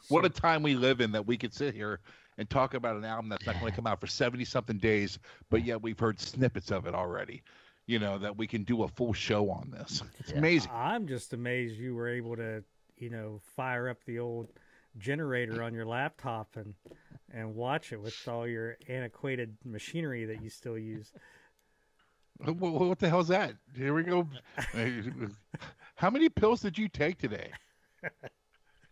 What a time we live in that we could sit here and talk about an album that's not going to come out for 70-something days, but yet we've heard snippets of it already. That we can do a full show on this. It's amazing. I'm just amazed you were able to, fire up the old generator on your laptop and watch it with all your antiquated machinery that you still use. What the hell's that? Here we go. How many pills did you take today?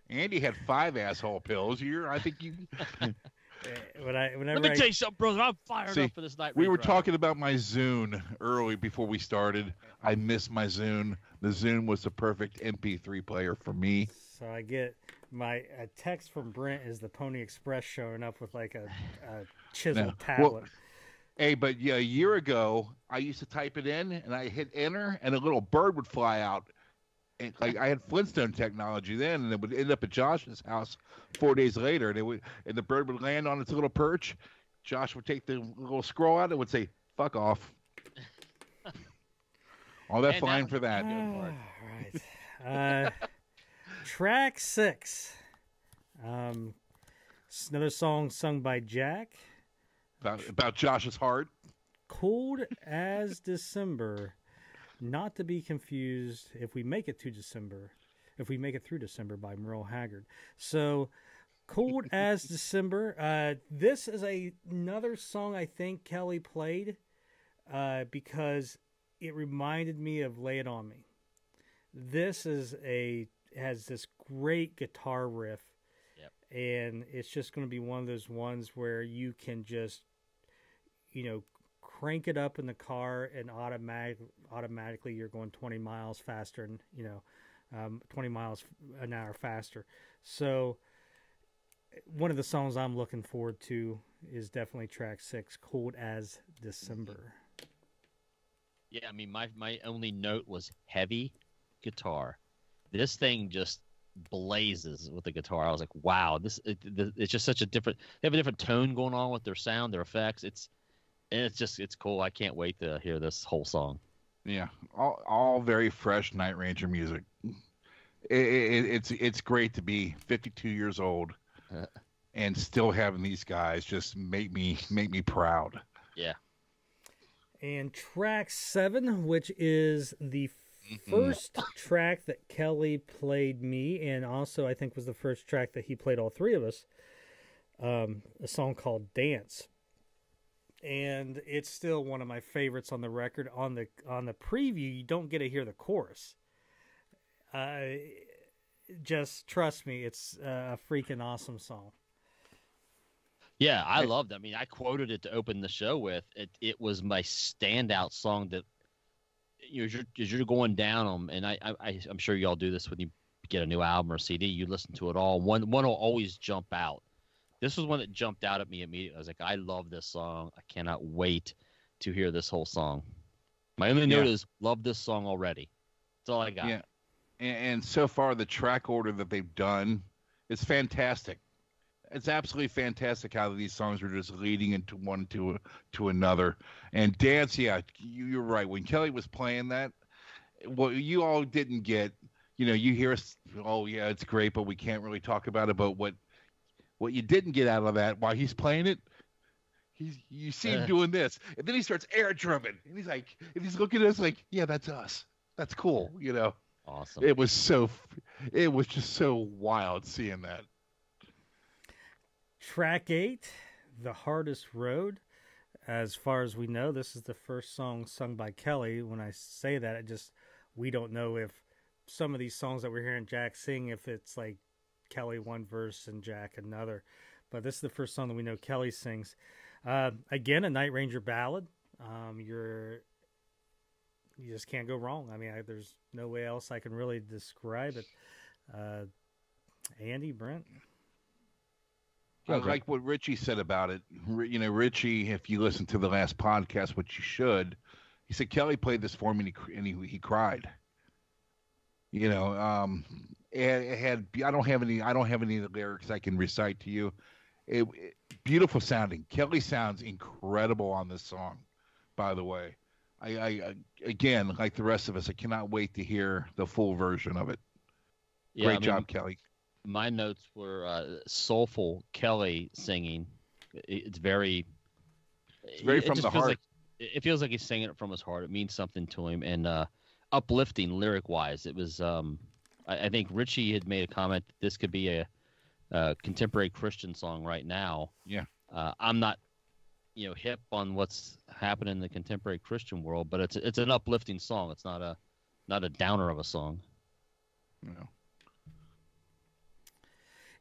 Andy had 5 asshole pills. I think you. Let me tell you something, brother. I'm fired up for this night. We were talking about my Zune early before we started. I miss my Zune. The Zune was the perfect MP3 player for me. So I get a text from Brent is the Pony Express showing up with like a chiseled tablet. Well, hey, but a year ago, I used to type it in, and I hit enter, and a little bird would fly out. And, I had Flintstone technology then, and it would end up at Josh's house 4 days later, and the bird would land on its little perch. Josh would take the little scroll out and would say, "Fuck off." All that fine for that. All right. Track 6. Another song sung by Jack. About Josh's heart. "Cold as December." Not to be confused if we make it through December by Merle Haggard. So, "Cold as December." This is another song I think Kelly played because it reminded me of "Lay It On Me." This has this great guitar riff, and it's just going to be one of those ones where you can just, crank it up in the car and automatically you're going 20 miles faster and 20 miles an hour faster. So one of the songs I'm looking forward to is definitely track 6, "Cold as December." Yeah, I mean, my only note was heavy guitar. This thing just blazes with the guitar. I was like, wow, it's just such a different. They have a different tone going on with their sound, their effects. It's cool. I can't wait to hear this whole song. Yeah, all very fresh Night Ranger music. It's great to be 52 years old and still having these guys just make me proud. Yeah. And track 7, which is the first track that Kelly played me, and also I think was the first track that he played all three of us, a song called Dance. And it's still one of my favorites on the record. On the preview, you don't get to hear the chorus. Just trust me, it's a freaking awesome song. Yeah, I loved it. I mean, I quoted it to open the show with. It was my standout song that, as you're going down them, and I'm sure y'all do this when you get a new album or CD, you listen to it all. One will always jump out. This was one that jumped out at me immediately. I was like, I love this song. I cannot wait to hear this whole song. My only note is, love this song already. That's all I got. Yeah, and so far the track order that they've done is fantastic. It's absolutely fantastic how these songs are just leading into one to another. And Dance, yeah, you're right. When Kelly was playing that, what you all didn't get, you hear us, oh yeah, it's great, but we can't really talk about it. But what you didn't get out of that while he's playing it, you see him doing this, and then he starts air drumming, and he's looking at us like, yeah, that's us. That's cool, Awesome. It was just so wild seeing that. Track 8, The Hardest Road. As far as we know, this is the first song sung by Kelly. When I say that, we don't know if some of these songs that we're hearing Jack sing, if it's like Kelly one verse and Jack another. But this is the first song that we know Kelly sings. Again, a Night Ranger ballad. You just can't go wrong. I mean, there's no way else I can really describe it. Andy, Brent? I like what Richie said about it. Richie, if you listen to the last podcast, which you should, he said Kelly played this for me and he cried. It had. I don't have any of the lyrics I can recite to you. Beautiful sounding. Kelly sounds incredible on this song. By the way, I again, like the rest of us, I cannot wait to hear the full version of it. Yeah, Great job, Kelly. My notes were soulful Kelly singing. It's very from the heart. It feels like he's singing it from his heart. It means something to him, and uplifting lyric wise. It was. I think Richie had made a comment that this could be a contemporary Christian song right now. Yeah. I'm not, hip on what's happening in the contemporary Christian world, but it's an uplifting song. It's not a downer of a song. No.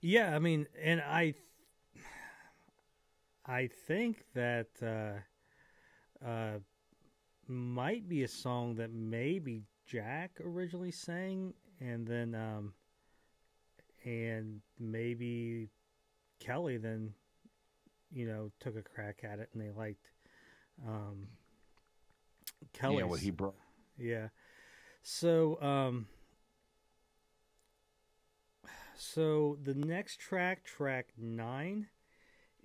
Yeah, I mean, and I think that might be a song that maybe Jack originally sang, and then and maybe Kelly then took a crack at it, and they liked Kelly's. Yeah, what he brought. Yeah. So so the next track 9,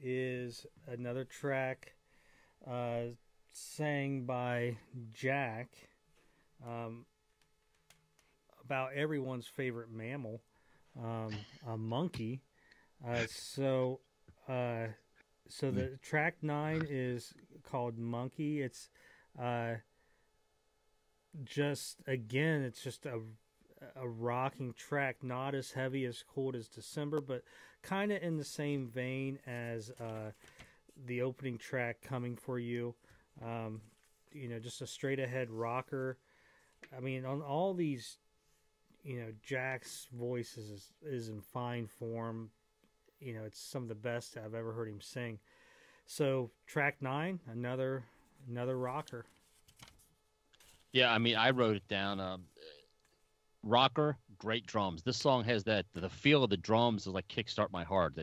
is another track sang by Jack about everyone's favorite mammal, a monkey. So the track 9 is called Monkey. It's just a rocking track, not as heavy as Cold as December, but kind of in the same vein as the opening track, Coming For You. Just a straight ahead rocker. I mean, on all these, Jack's voice is in fine form. It's some of the best I've ever heard him sing. So track 9, another rocker. Yeah, I mean, I wrote it down. Rocker, great drums. This song has the feel of the drums is like Kickstart My Heart.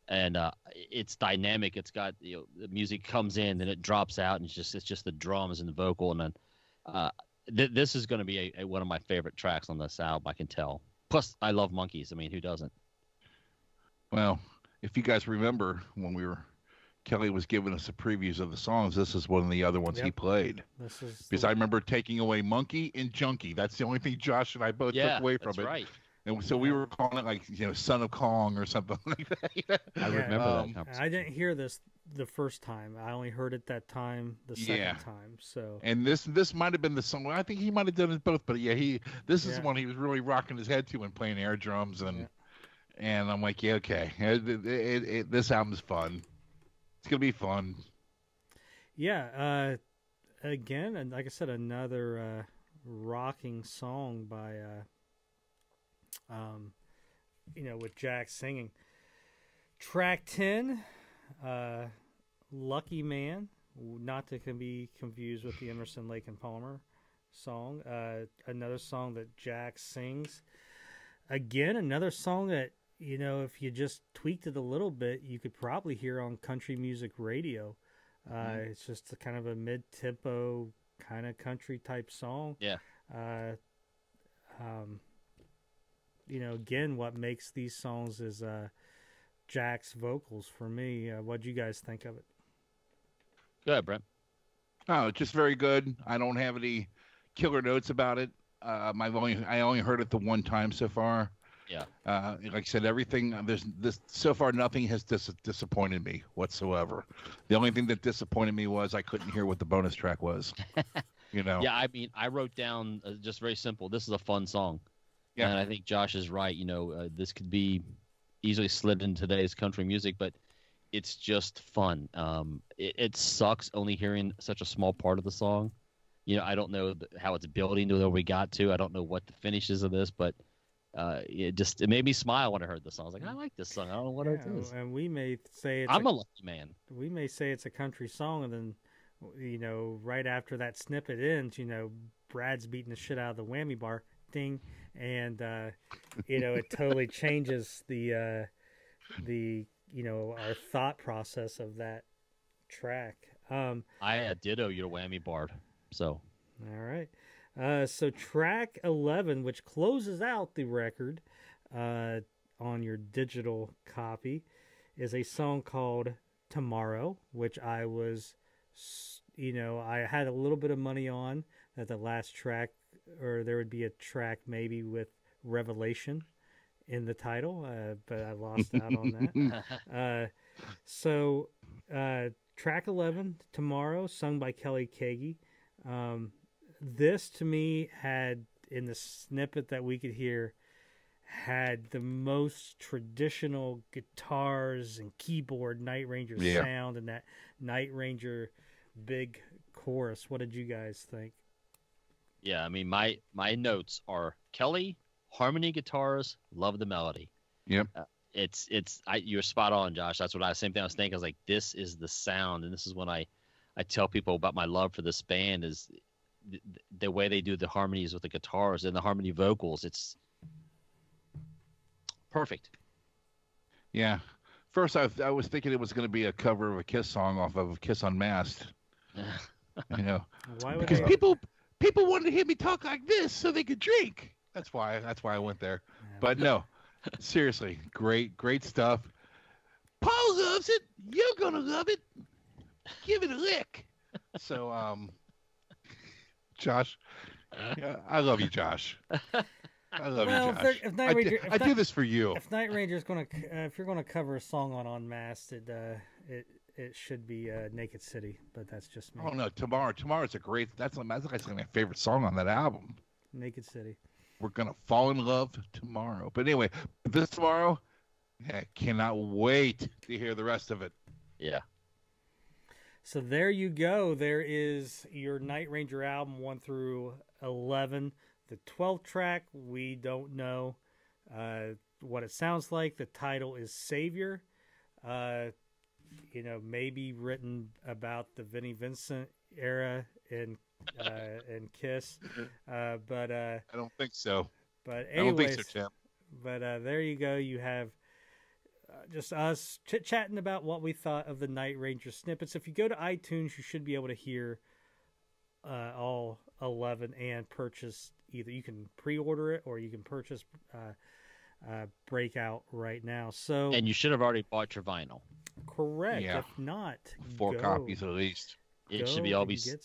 And it's dynamic. It's got the music comes in, then it drops out, and it's just the drums and the vocal. And then this is going to be one of my favorite tracks on this album. I can tell. Plus, I love monkeys. I mean, who doesn't? Well, if you guys remember when Kelly was giving us the previews of the songs, this is one of the other ones he played. Because I remember taking away Monkey and Junkie. That's the only thing Josh and I both took away from it. That's right. And so we were calling it like, Son of Kong or something like that. I remember that. I didn't hear this the first time. I only heard it that time, the second time. So. And this might have been the song. I think he might have done it both, but yeah, this is one he was really rocking his head to and playing air drums and I'm like, yeah, okay, this album's fun. It's gonna be fun. Yeah. Again, and like I said, another rocking song by with Jack singing. Track 10, Lucky Man, not to be confused with the Emerson, Lake and Palmer song. Another song that Jack sings. Again, another song that, if you just tweaked it a little bit, you could probably hear on country music radio. It's just kind of a mid-tempo kind of country type song. Yeah. Again, what makes these songs is Jack's vocals for me. What'd you guys think of it? Go ahead, Brent. Oh, just very good. I don't have any killer notes about it. I only heard it the one time so far. Yeah. Like I said, everything so far, nothing has disappointed me whatsoever. The only thing that disappointed me was I couldn't hear what the bonus track was. Yeah, I mean, I wrote down just very simple. This is a fun song. Yeah. And I think Josh is right. This could be easily slid in today's country music, but it's just fun. It sucks only hearing such a small part of the song. I don't know how it's building to where we got to. I don't know what the finish is of this, but it made me smile when I heard the song. I was like, I like this song. I don't know what it is. And we may say I'm a lucky man. We may say it's a country song, and then right after that snippet ends, Brad's beating the shit out of the whammy bar, ding, and it totally changes the our thought process of that track. I ditto your whammy bar. So. All right. So track 11, which closes out the record on your digital copy, is a song called Tomorrow, which I was, I had a little bit of money on that the last track, or there would be a track maybe with Revelation in the title, but I lost out on that. So track 11, Tomorrow, sung by Kelly Keagy. This to me had, in the snippet that we could hear, had the most traditional guitars and keyboard Night Ranger sound, and that Night Ranger big chorus. What did you guys think? Yeah, I mean, my notes are Kelly, harmony guitars, love the melody. Yep. You're spot on, Josh. That's what same thing I was thinking. I was like, this is the sound, and this is when I tell people about my love for this band is the way they do the harmonies with the guitars and the harmony vocals. It's perfect. Yeah. First, I was thinking it was going to be a cover of a Kiss song off of Kiss Unmasked. Why would because people wanted to hear me talk like this so they could drink. That's why I went there. But no, seriously, great stuff. Paul loves it. You're gonna love it. Give it a lick. So, Josh, I love you, Josh. I love you, Josh. If Night Ranger, I do this for you. If Night Ranger's if you're gonna cover a song on Unmasked, it should be Naked City, but that's just me. Oh no, Tomorrow's a great. That's my favorite song on that album. Naked City. We're gonna fall in love tomorrow. But anyway, this Tomorrow, I cannot wait to hear the rest of it. Yeah. So there you go. There is your Night Ranger album 1 through 11. The 12th track, we don't know what it sounds like. The title is Savior. Maybe written about the Vinnie Vincent era in Kiss. But I don't think so. But anyways, I don't think so, Tim. But there you go. You have just us chit-chatting about what we thought of the Night Ranger snippets. If you go to iTunes, you should be able to hear all 11 and purchase. Either you can pre-order it or you can purchase Breakout right now. So, and you should have already bought your vinyl. Correct. Yeah. If not, 4 copies at least. It should be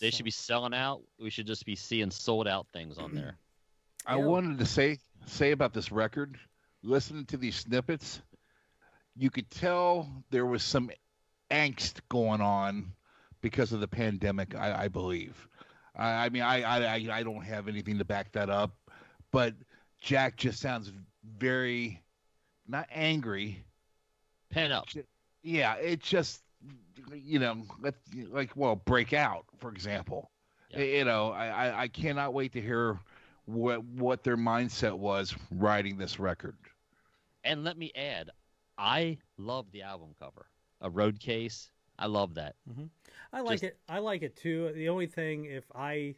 they should be selling out. We should just be seeing sold out things on there. I wanted to say about this record, listening to these snippets, you could tell there was some angst going on because of the pandemic. I believe. I mean, I don't have anything to back that up, but Jack just sounds very not angry. Pent up. Yeah, it just like break out, for example. Yeah. I cannot wait to hear what their mindset was writing this record. And let me add, I love the album cover, a road case. I love that. Mm-hmm. I like it. I like it too. The only thing, if I,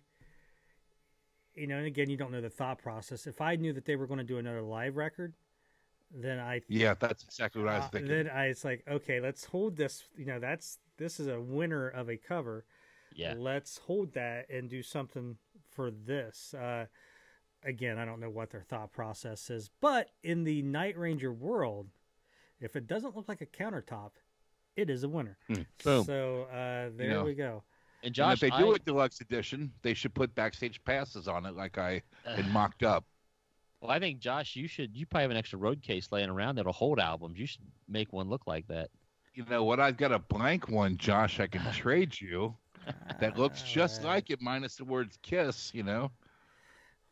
and again, you don't know the thought process. If I knew that they were going to do another live record, then yeah, that's exactly what I was thinking. Then it's like, okay, let's hold this. This is a winner of a cover. Yeah, let's hold that and do something for this. Again, I don't know what their thought process is, but in the Night Ranger world, if it doesn't look like a countertop, it is a winner. Boom. So there we go. And Josh, and if they do a deluxe edition, they should put backstage passes on it, like I had mocked up. Well, I think Josh, you probably have an extra road case laying around that'll hold albums. You should make one look like that. You know what? I've got a blank one, Josh. I can trade you. That looks just like it, minus the words "Kiss."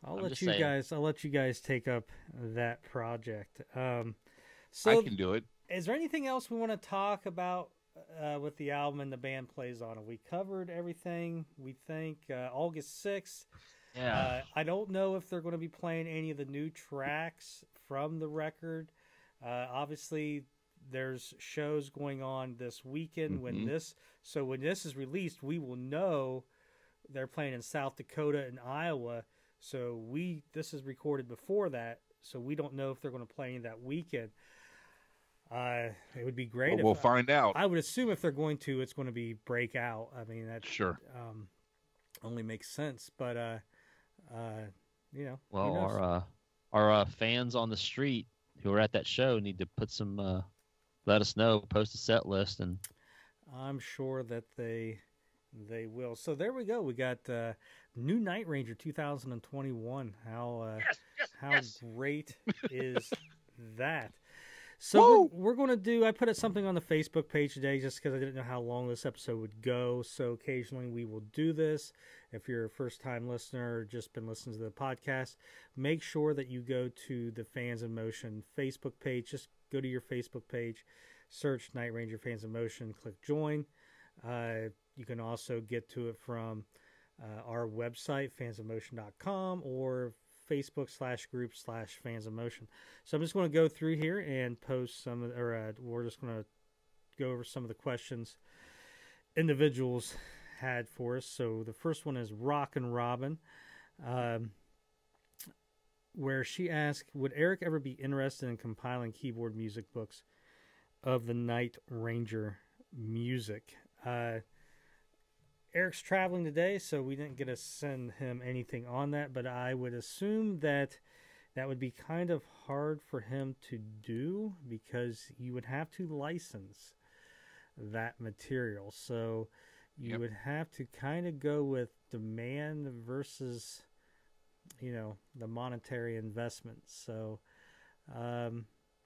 I'll let you guys take up that project. So I can do it. Is there anything else we want to talk about with the album and the band plays on it? We covered everything. We think August 6th. Yeah. I don't know if they're going to be playing any of the new tracks from the record. Obviously, there's shows going on this weekend. When this is released, we will know they're playing in South Dakota and Iowa. So this is recorded before that, so we don't know if they're going to play any that weekend. It would be great. Well, we'll find out. I would assume if they're going to, it's going to be Breakout. I mean, that sure only makes sense. But well, our fans on the street who are at that show need to put some. Let us know. Post a set list, and I'm sure that they will. So there we go. We got new Night Ranger 2021. How great is that? So we're going to do, I put something on the Facebook page today just because I didn't know how long this episode would go. So occasionally we will do this. If you're a first-time listener or just been listening to the podcast, make sure that you go to the Fans in Motion Facebook page. Just go to your Facebook page, search Night Ranger Fans in Motion, click join. You can also get to it from our website, fansinmotion.com, or Facebook/group/fansinmotion. So I'm just going to go through here and post we're just going to go over some of the questions individuals had for us. So the first one is Rockin' Robin, where she asked, would Eric ever be interested in compiling keyboard music books of the Night Ranger music? Eric's traveling today, so we didn't get to send him anything on that, but I would assume that would be kind of hard for him to do because you would have to license that material. So you would have to kind of go with demand versus, the monetary investment. So,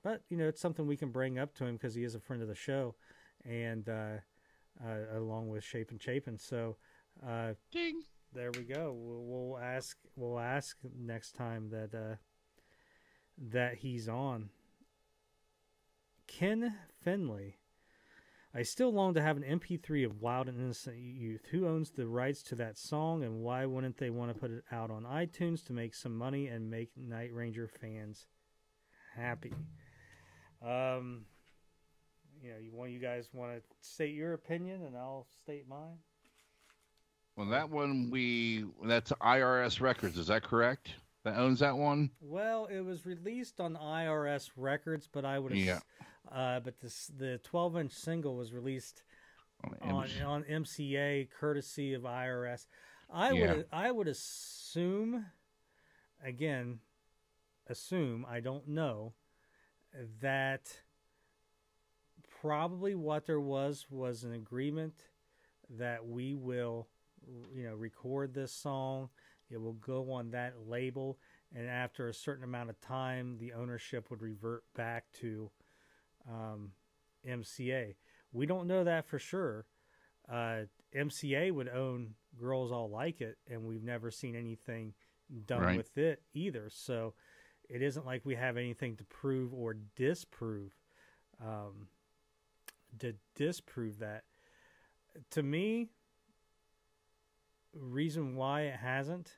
but, it's something we can bring up to him because he is a friend of the show, and along with Shape and Chapin. So ding, there we go. We'll ask next time that he's on. Ken Finley, I still long to have an MP3 of Wild and Innocent Youth. Who owns the rights to that song, and why wouldn't they want to put it out on iTunes to make some money and make Night Ranger fans happy? You guys want to state your opinion, and I'll state mine. Well, that one that's IRS Records. Is that correct? That owns that one. Well, it was released on IRS Records, but I would have. But the 12-inch single was released on MCA, courtesy of IRS. I would assume. Again, I don't know that. Probably what there was an agreement that we will, record this song. It will go on that label, and after a certain amount of time, the ownership would revert back to MCA. We don't know that for sure. MCA would own Girls All Like It, and we've never seen anything done with it either. So it isn't like we have anything to prove or disprove. To disprove that, to me, reason why it hasn't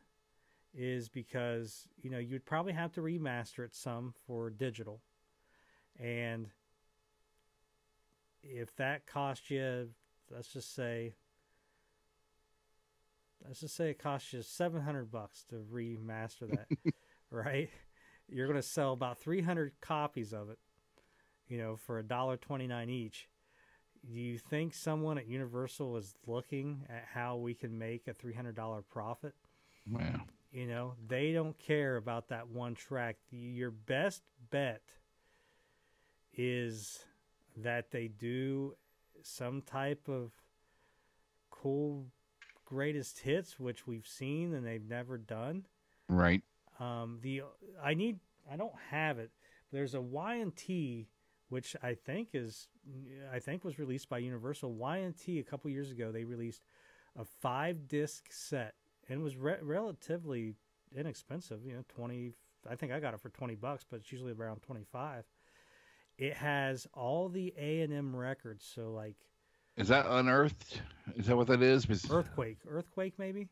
is because, you know, you'd probably have to remaster it some for digital, and if that cost you, let's just say it costs you $700 to remaster that, right? You're going to sell about 300 copies of it, you know, for $1.29 each. Do you think someone at Universal is looking at how we can make a $300 profit? Wow. You know, they don't care about that one track. Your best bet is that they do some type of cool greatest hits, which we've seen and they've never done. Right. I don't have it. There's a Y&T, which I think was released by Universal. Y&T a couple years ago, they released a 5-disc set, and it was relatively inexpensive. You know, 20. I think I got it for $20, but it's usually around 25. It has all the A&M records. So like, is that Unearthed? Is that what that is? Earthquake maybe.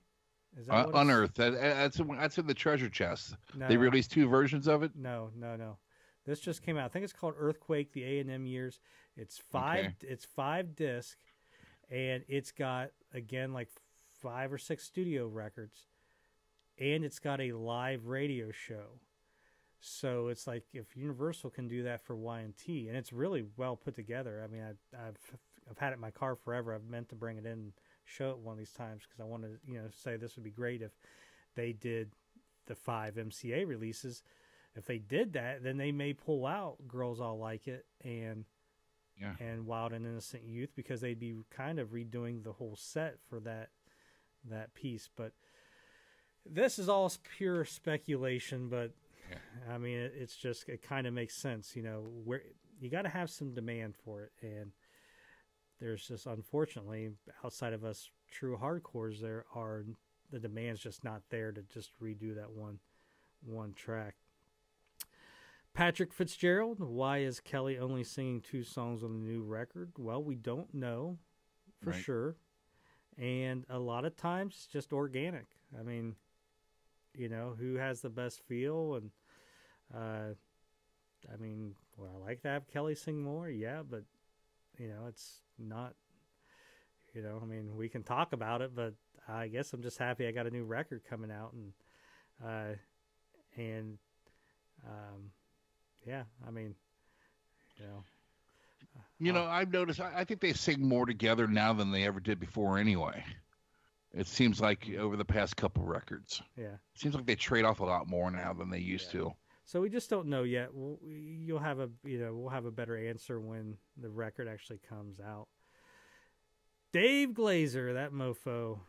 Is that what Unearthed? That's in the treasure chest. No, they released 2 versions of it. No. This just came out. I think it's called Earthquake: The A&M Years. It's 5. Okay. It's 5 disc, and it's got again like 5 or 6 studio records, and it's got a live radio show. So it's like if Universal can do that for Y&T, and it's really well put together. I mean, I've had it in my car forever. I've meant to bring it in and show it one of these times because I want to, you know, say this would be great if they did the 5 MCA releases. If they did that, then they may pull out Girls All Like It and Wild and Innocent Youth, because they'd be kind of redoing the whole set for that piece. But this is all pure speculation, but I mean, it kind of makes sense, you know, where you got to have some demand for it. And there's just, unfortunately, outside of us true hardcores, the demand's just not there to just redo that one track. Patrick Fitzgerald, why is Kelly only singing 2 songs on the new record? Well, we don't know for sure. And a lot of times it's just organic. I mean, you know, who has the best feel? And I mean, would I like to have Kelly sing more? Yeah, but you know, it's not, you know, I mean, we can talk about it, but I guess I'm just happy I got a new record coming out, and yeah, I mean, you know, I've noticed, I think they sing more together now than they ever did before anyway. It seems like over the past couple records. Yeah. It seems like they trade off a lot more now than they used to. So we just don't know yet. We'll have a better answer when the record actually comes out. Dave Glazer, that mofo.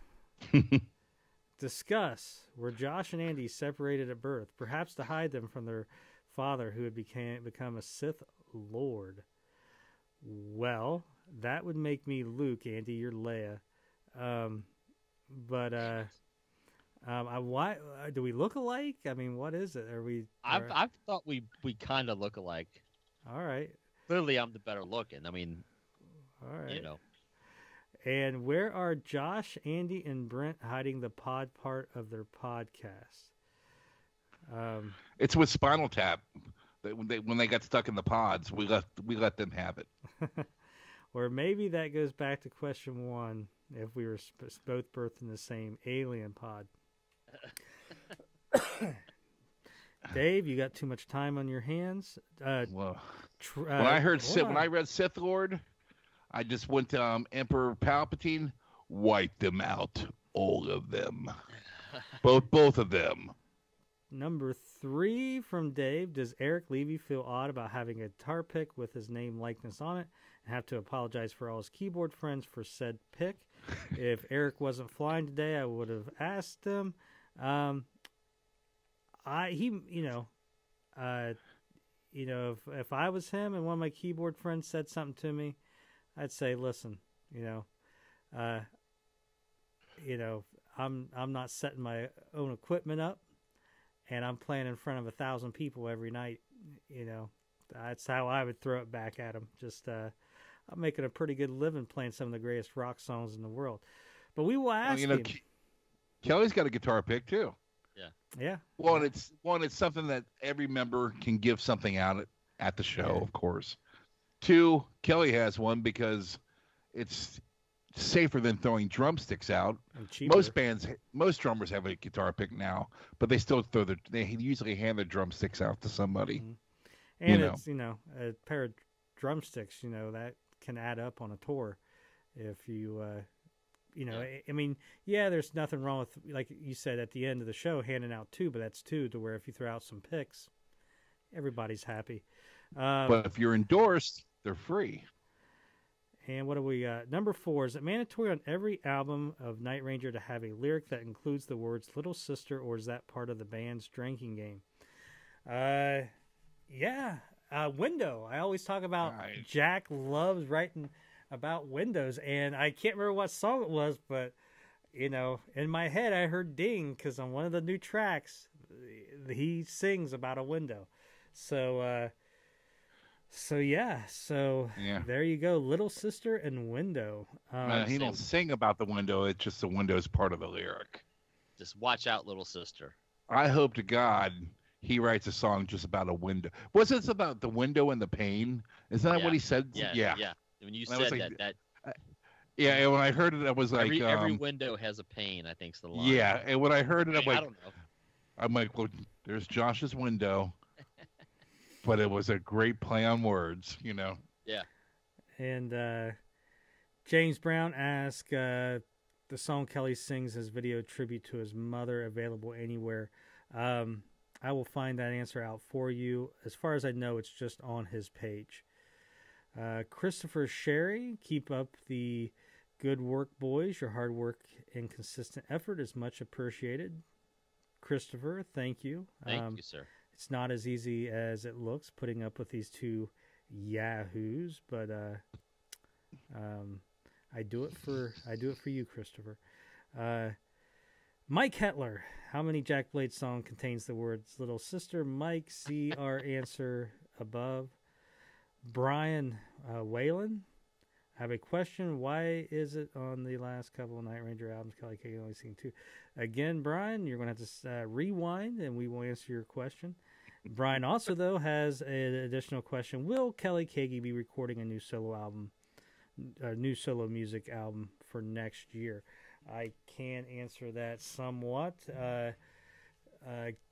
Discuss, were Josh and Andy separated at birth, perhaps to hide them from their father who had become a Sith Lord? Well, that would make me Luke, Andy. You're Leia. Why do we look alike? I mean, what is it? Are we? I've thought we kind of look alike. All right. Clearly, I'm the better looking. I mean, all right. You know. And where are Josh, Andy, and Brent hiding the pod part of their podcast? It's with Spinal Tap. When they got stuck in the pods, we let them have it. Or maybe that goes back to question 1: if we were both birthed in the same alien pod. Dave, you got too much time on your hands. When I read Sith Lord, I just went to Emperor Palpatine, wipe them out, all of them, both of them. Number 3 from Dave: does Eric Levy feel odd about having a guitar pick with his name likeness on it and have to apologize for all his keyboard friends for said pick? If Eric wasn't flying today, I would have asked him. If I was him and one of my keyboard friends said something to me, I'd say, listen, uh, I'm not setting my own equipment up, and I'm playing in front of 1,000 people every night. That's how I would throw it back at them. Just I'm making a pretty good living playing some of the greatest rock songs in the world. But we will ask him. Kelly's got a guitar pick too. Yeah. Well, it's something that every member can give something out at the show, of course. 2, Kelly has one because it's safer than throwing drumsticks out. Most drummers have a guitar pick now, but they still they usually hand their drumsticks out to somebody. Mm-hmm. And it's a pair of drumsticks, that can add up on a tour if you I mean, there's nothing wrong with, like you said at the end of the show, handing out 2, but that's 2 to where if you throw out some picks, everybody's happy. But if you're endorsed, they're free. And what do we got? Number 4, is it mandatory on every album of Night Ranger to have a lyric that includes the words "Little Sister," or is that part of the band's drinking game? Window. I always talk about Jack loves writing about windows, and I can't remember what song it was, but in my head I heard "Ding" because on one of the new tracks he sings about a window. So there you go, Little Sister and Window. He don't sing about the window, it's just the window's part of the lyric. Just watch out, Little Sister. I hope to God he writes a song just about a window. Was this about the window and the pane? Is that what he said? Yeah. When you said that. Yeah, and when I heard it, I was like... Every window has a pane, I think's the line. Yeah, and when I heard it, I'm like... I don't know. I'm like, well, there's Josh's window. But it was a great play on words, Yeah. And James Brown asked, the song Kelly sings as video tribute to his mother available anywhere. I will find that answer out for you. As far as I know, it's just on his page. Christopher Sherry, keep up the good work, boys. Your hard work and consistent effort is much appreciated. Christopher, thank you. Thank you, sir. It's not as easy as it looks putting up with these 2 yahoos, but I do it for you, Christopher. Mike Hetler, how many Jack Blade song contains the words "Little Sister"? Mike, see our answer above. Brian Whalen, I have a question. Why is it on the last couple of Night Ranger albums Kelly Keagy only sing 2? Again, Brian, you're going to have to rewind, and we will answer your question. Brian also, though, has an additional question. Will Kelly Keagy be recording a new solo music album for next year? I can answer that somewhat.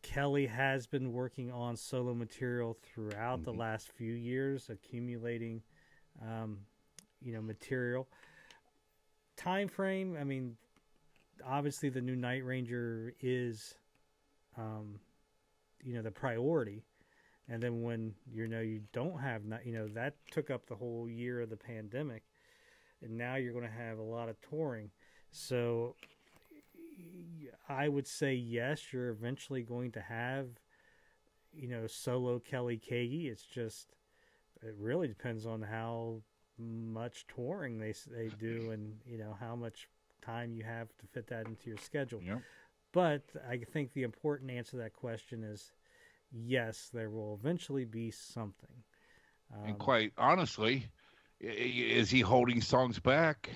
Kelly has been working on solo material throughout the last few years, accumulating, material. Time frame, I mean, obviously the new Night Ranger is, the priority. And then when, you don't have, that took up the whole year of the pandemic. And now you're going to have a lot of touring. So I would say yes, you're eventually going to have, solo Kelly Keagy. It's just, it really depends on how much touring they do and, how much time you have to fit that into your schedule. Yep. But I think the important answer to that question is yes, there will eventually be something. And quite honestly, is he holding songs back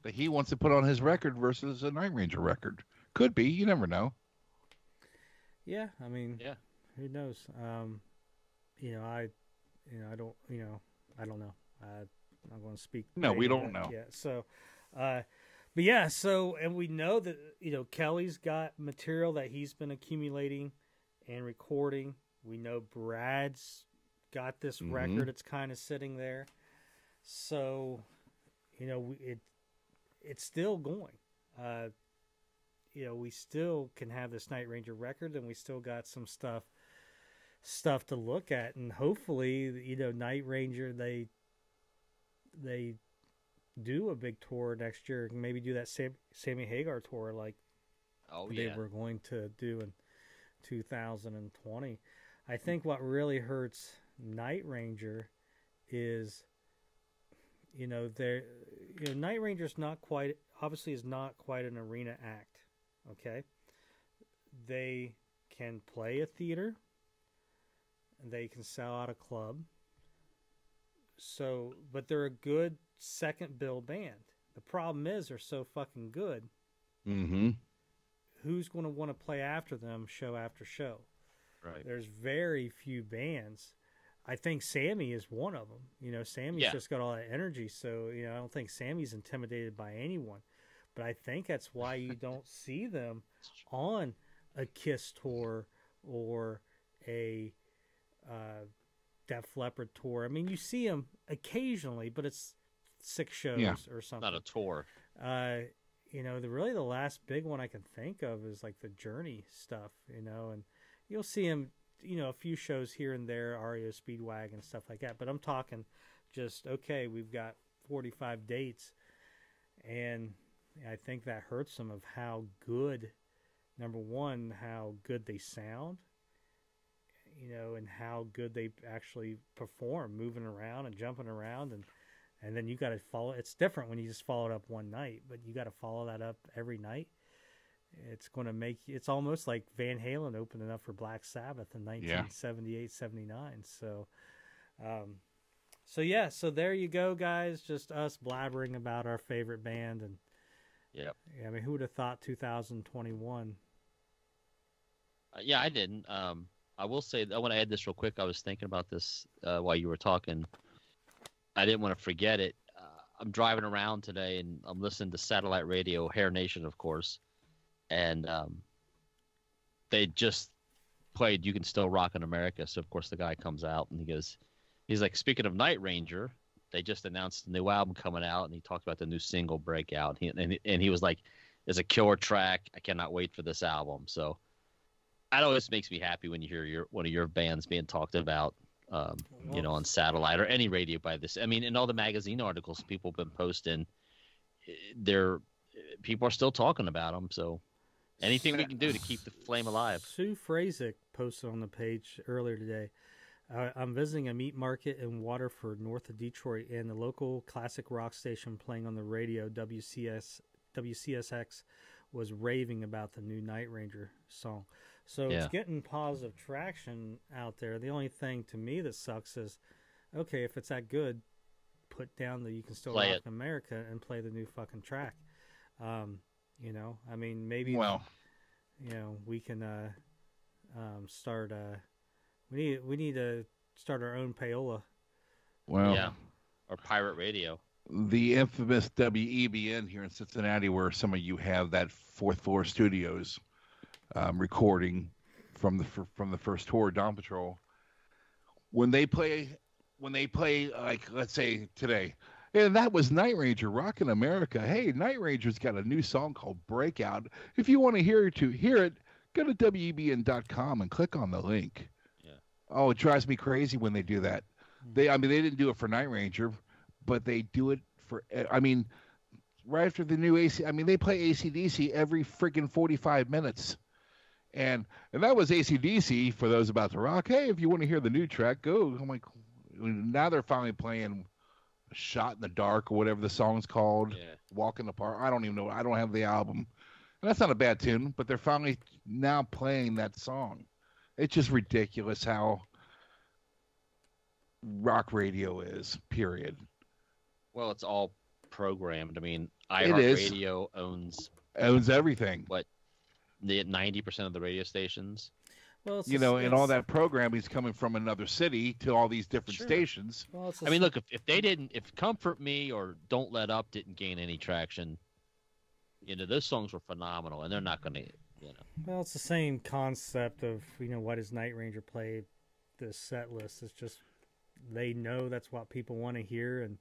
that he wants to put on his record versus a Night Ranger record? Could be. You never know. Yeah, I mean, who knows? I don't know. I'm not going to speak. No, we don't know. Yeah. So, and we know that, Kelly's got material that he's been accumulating and recording. We know Brad's got this record. It's kind of sitting there. So, it's still going. We still can have this Night Ranger record, and we still got some stuff to look at, and hopefully, Night Ranger they do a big tour next year, maybe do that Sammy Hagar tour like they were going to do in 2020. I think what really hurts Night Ranger is, Night Ranger's obviously is not quite an arena act. Okay, they can play a theater, they can sell out a club. So, but they're a good second bill band. The problem is they're so fucking good. Mm-hmm. Who's going to want to play after them show after show? Right. There's very few bands. I think Sammy is one of them. Sammy's just got all that energy. So, I don't think Sammy's intimidated by anyone. But I think that's why you don't see them on a Kiss tour or a Def Leppard tour. I mean, you see them occasionally, but it's 6 shows or something. Not a tour. The last big one I can think of is like the Journey stuff, and you'll see them, a few shows here and there, REO Speedwagon, stuff like that. But I'm talking just, okay, we've got 45 dates, and I think that hurts them of how good, number one, how good they sound, and how good they actually perform, moving around and jumping around, and then you got to follow. It's different when you just follow it up one night, but you got to follow that up every night. It's going to make it's almost like Van Halen opening up for Black Sabbath in 1978, 79. So, so there you go, guys. Just us blabbering about our favorite band, and I mean, who would have thought 2021? I didn't. I will say that when I add this real quick, I was thinking about this while you were talking. I didn't want to forget it. I'm driving around today, and I'm listening to satellite radio, Hair Nation, of course. And they just played You Can Still Rock in America. So, of course, the guy comes out, and he's like, speaking of Night Ranger, they just announced a new album coming out, and he talked about the new single, Breakout. And he was like, it's a killer track. I cannot wait for this album. So that always makes me happy when you hear one of your bands being talked about, on satellite or any radio by this. I mean, in all the magazine articles people have been posting, people are still talking about them. So anything we can do to keep the flame alive. Sue Frazick posted on the page earlier today. I'm visiting a meat market in Waterford, north of Detroit, and the local classic rock station playing on the radio, WCSX, was raving about the new Night Ranger song. So it's getting positive traction out there. The only thing to me that sucks is, okay, if it's that good, put down the You Can Still Rock in America and play the new fucking track. I mean, maybe, we can start. We need to start our own payola. Well, or pirate radio. The infamous WEBN here in Cincinnati, where some of you have that fourth floor studios recording from the first tour, Dawn Patrol. When they play, like, let's say today, and that was Night Ranger rockin' America. Hey, Night Ranger's got a new song called Breakout. If you want to hear it, go to WEBN.com and click on the link. Yeah. Oh, it drives me crazy when they do that. They didn't do it for Night Ranger, but they do it for, right after the new AC. I mean, they play AC/DC every friggin' 45 minutes. And that was AC/DC for those about to rock. Hey, if you want to hear the new track, go. I'm like, now they're finally playing Shot in the Dark or whatever the song's called. Walk in the Park. I don't even know. I don't have the album. And that's not a bad tune, but they're finally now playing that song. It's just ridiculous how rock radio is, period. Well, it's all programmed. I mean, iHeartRadio owns everything. What, the 90% of the radio stations? Well, and all that programming is coming from another city to all these different stations. Well, I mean, look, if Comfort Me or Don't Let Up didn't gain any traction, those songs were phenomenal, and they're not going to, Well, it's the same concept of, why does Night Ranger play this set list? It's just they know that's what people want to hear, and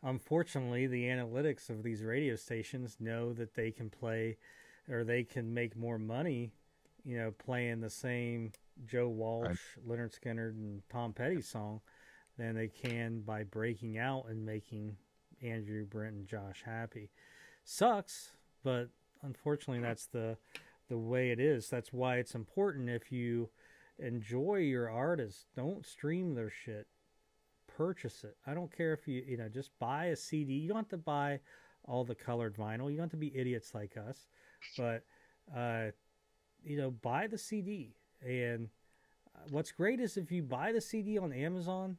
unfortunately, the analytics of these radio stations know that they can play, or they can make more money, playing the same Joe Walsh, Leonard Skinner, and Tom Petty song than they can by breaking out and making Andrew, Brent, and Josh happy. Sucks, but unfortunately, that's the way it is. That's why it's important, if you enjoy your artist, don't stream their shit. purchase it. I don't care if you know, just buy a CD. You don't have to buy all the colored vinyl. You don't have to be idiots like us, but you know, buy the CD. And what's great is if you buy the CD on Amazon,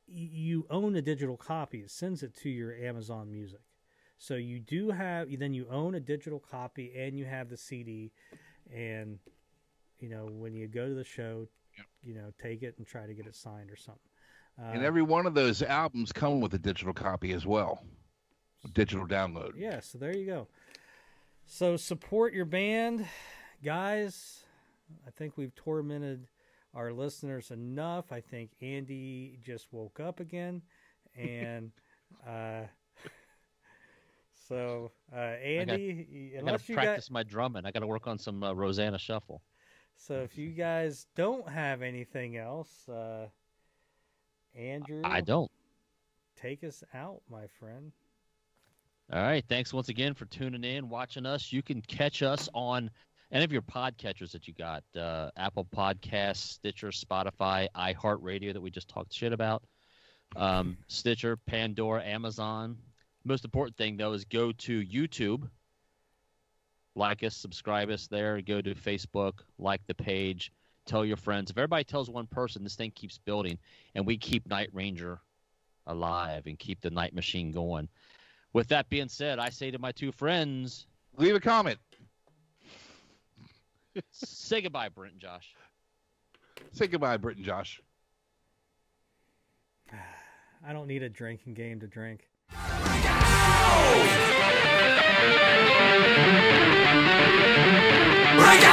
you own a digital copy. It sends it to your Amazon Music. So you do have, then you own a digital copy and you have the CD. And, you know, when you go to the show, you know, take it and try to get it signed or something. And every one of those albums come with a digital copy as well. A digital download. Yeah, so there you go. So support your band, guys. I think we've tormented our listeners enough. I think Andy just woke up again. And so, Andy, I got to practice my drumming. I got to work on some Rosanna Shuffle. So if you guys don't have anything else, Andrew, I don't. Take us out, my friend. All right. Thanks once again for tuning in, watching us. You can catch us on any of your podcatchers that you got, Apple Podcasts, Stitcher, Spotify, iHeartRadio that we just talked shit about, Stitcher, Pandora, Amazon. Most important thing, though, is go to YouTube, like us, subscribe us there, go to Facebook, like the page, tell your friends. If everybody tells one person, this thing keeps building, and we keep Night Ranger alive and keep the Night Machine going. With that being said, I say to my two friends, leave a comment. Say goodbye, Brent and Josh. Say goodbye, Brent and Josh. I don't need a drinking game to drink. Break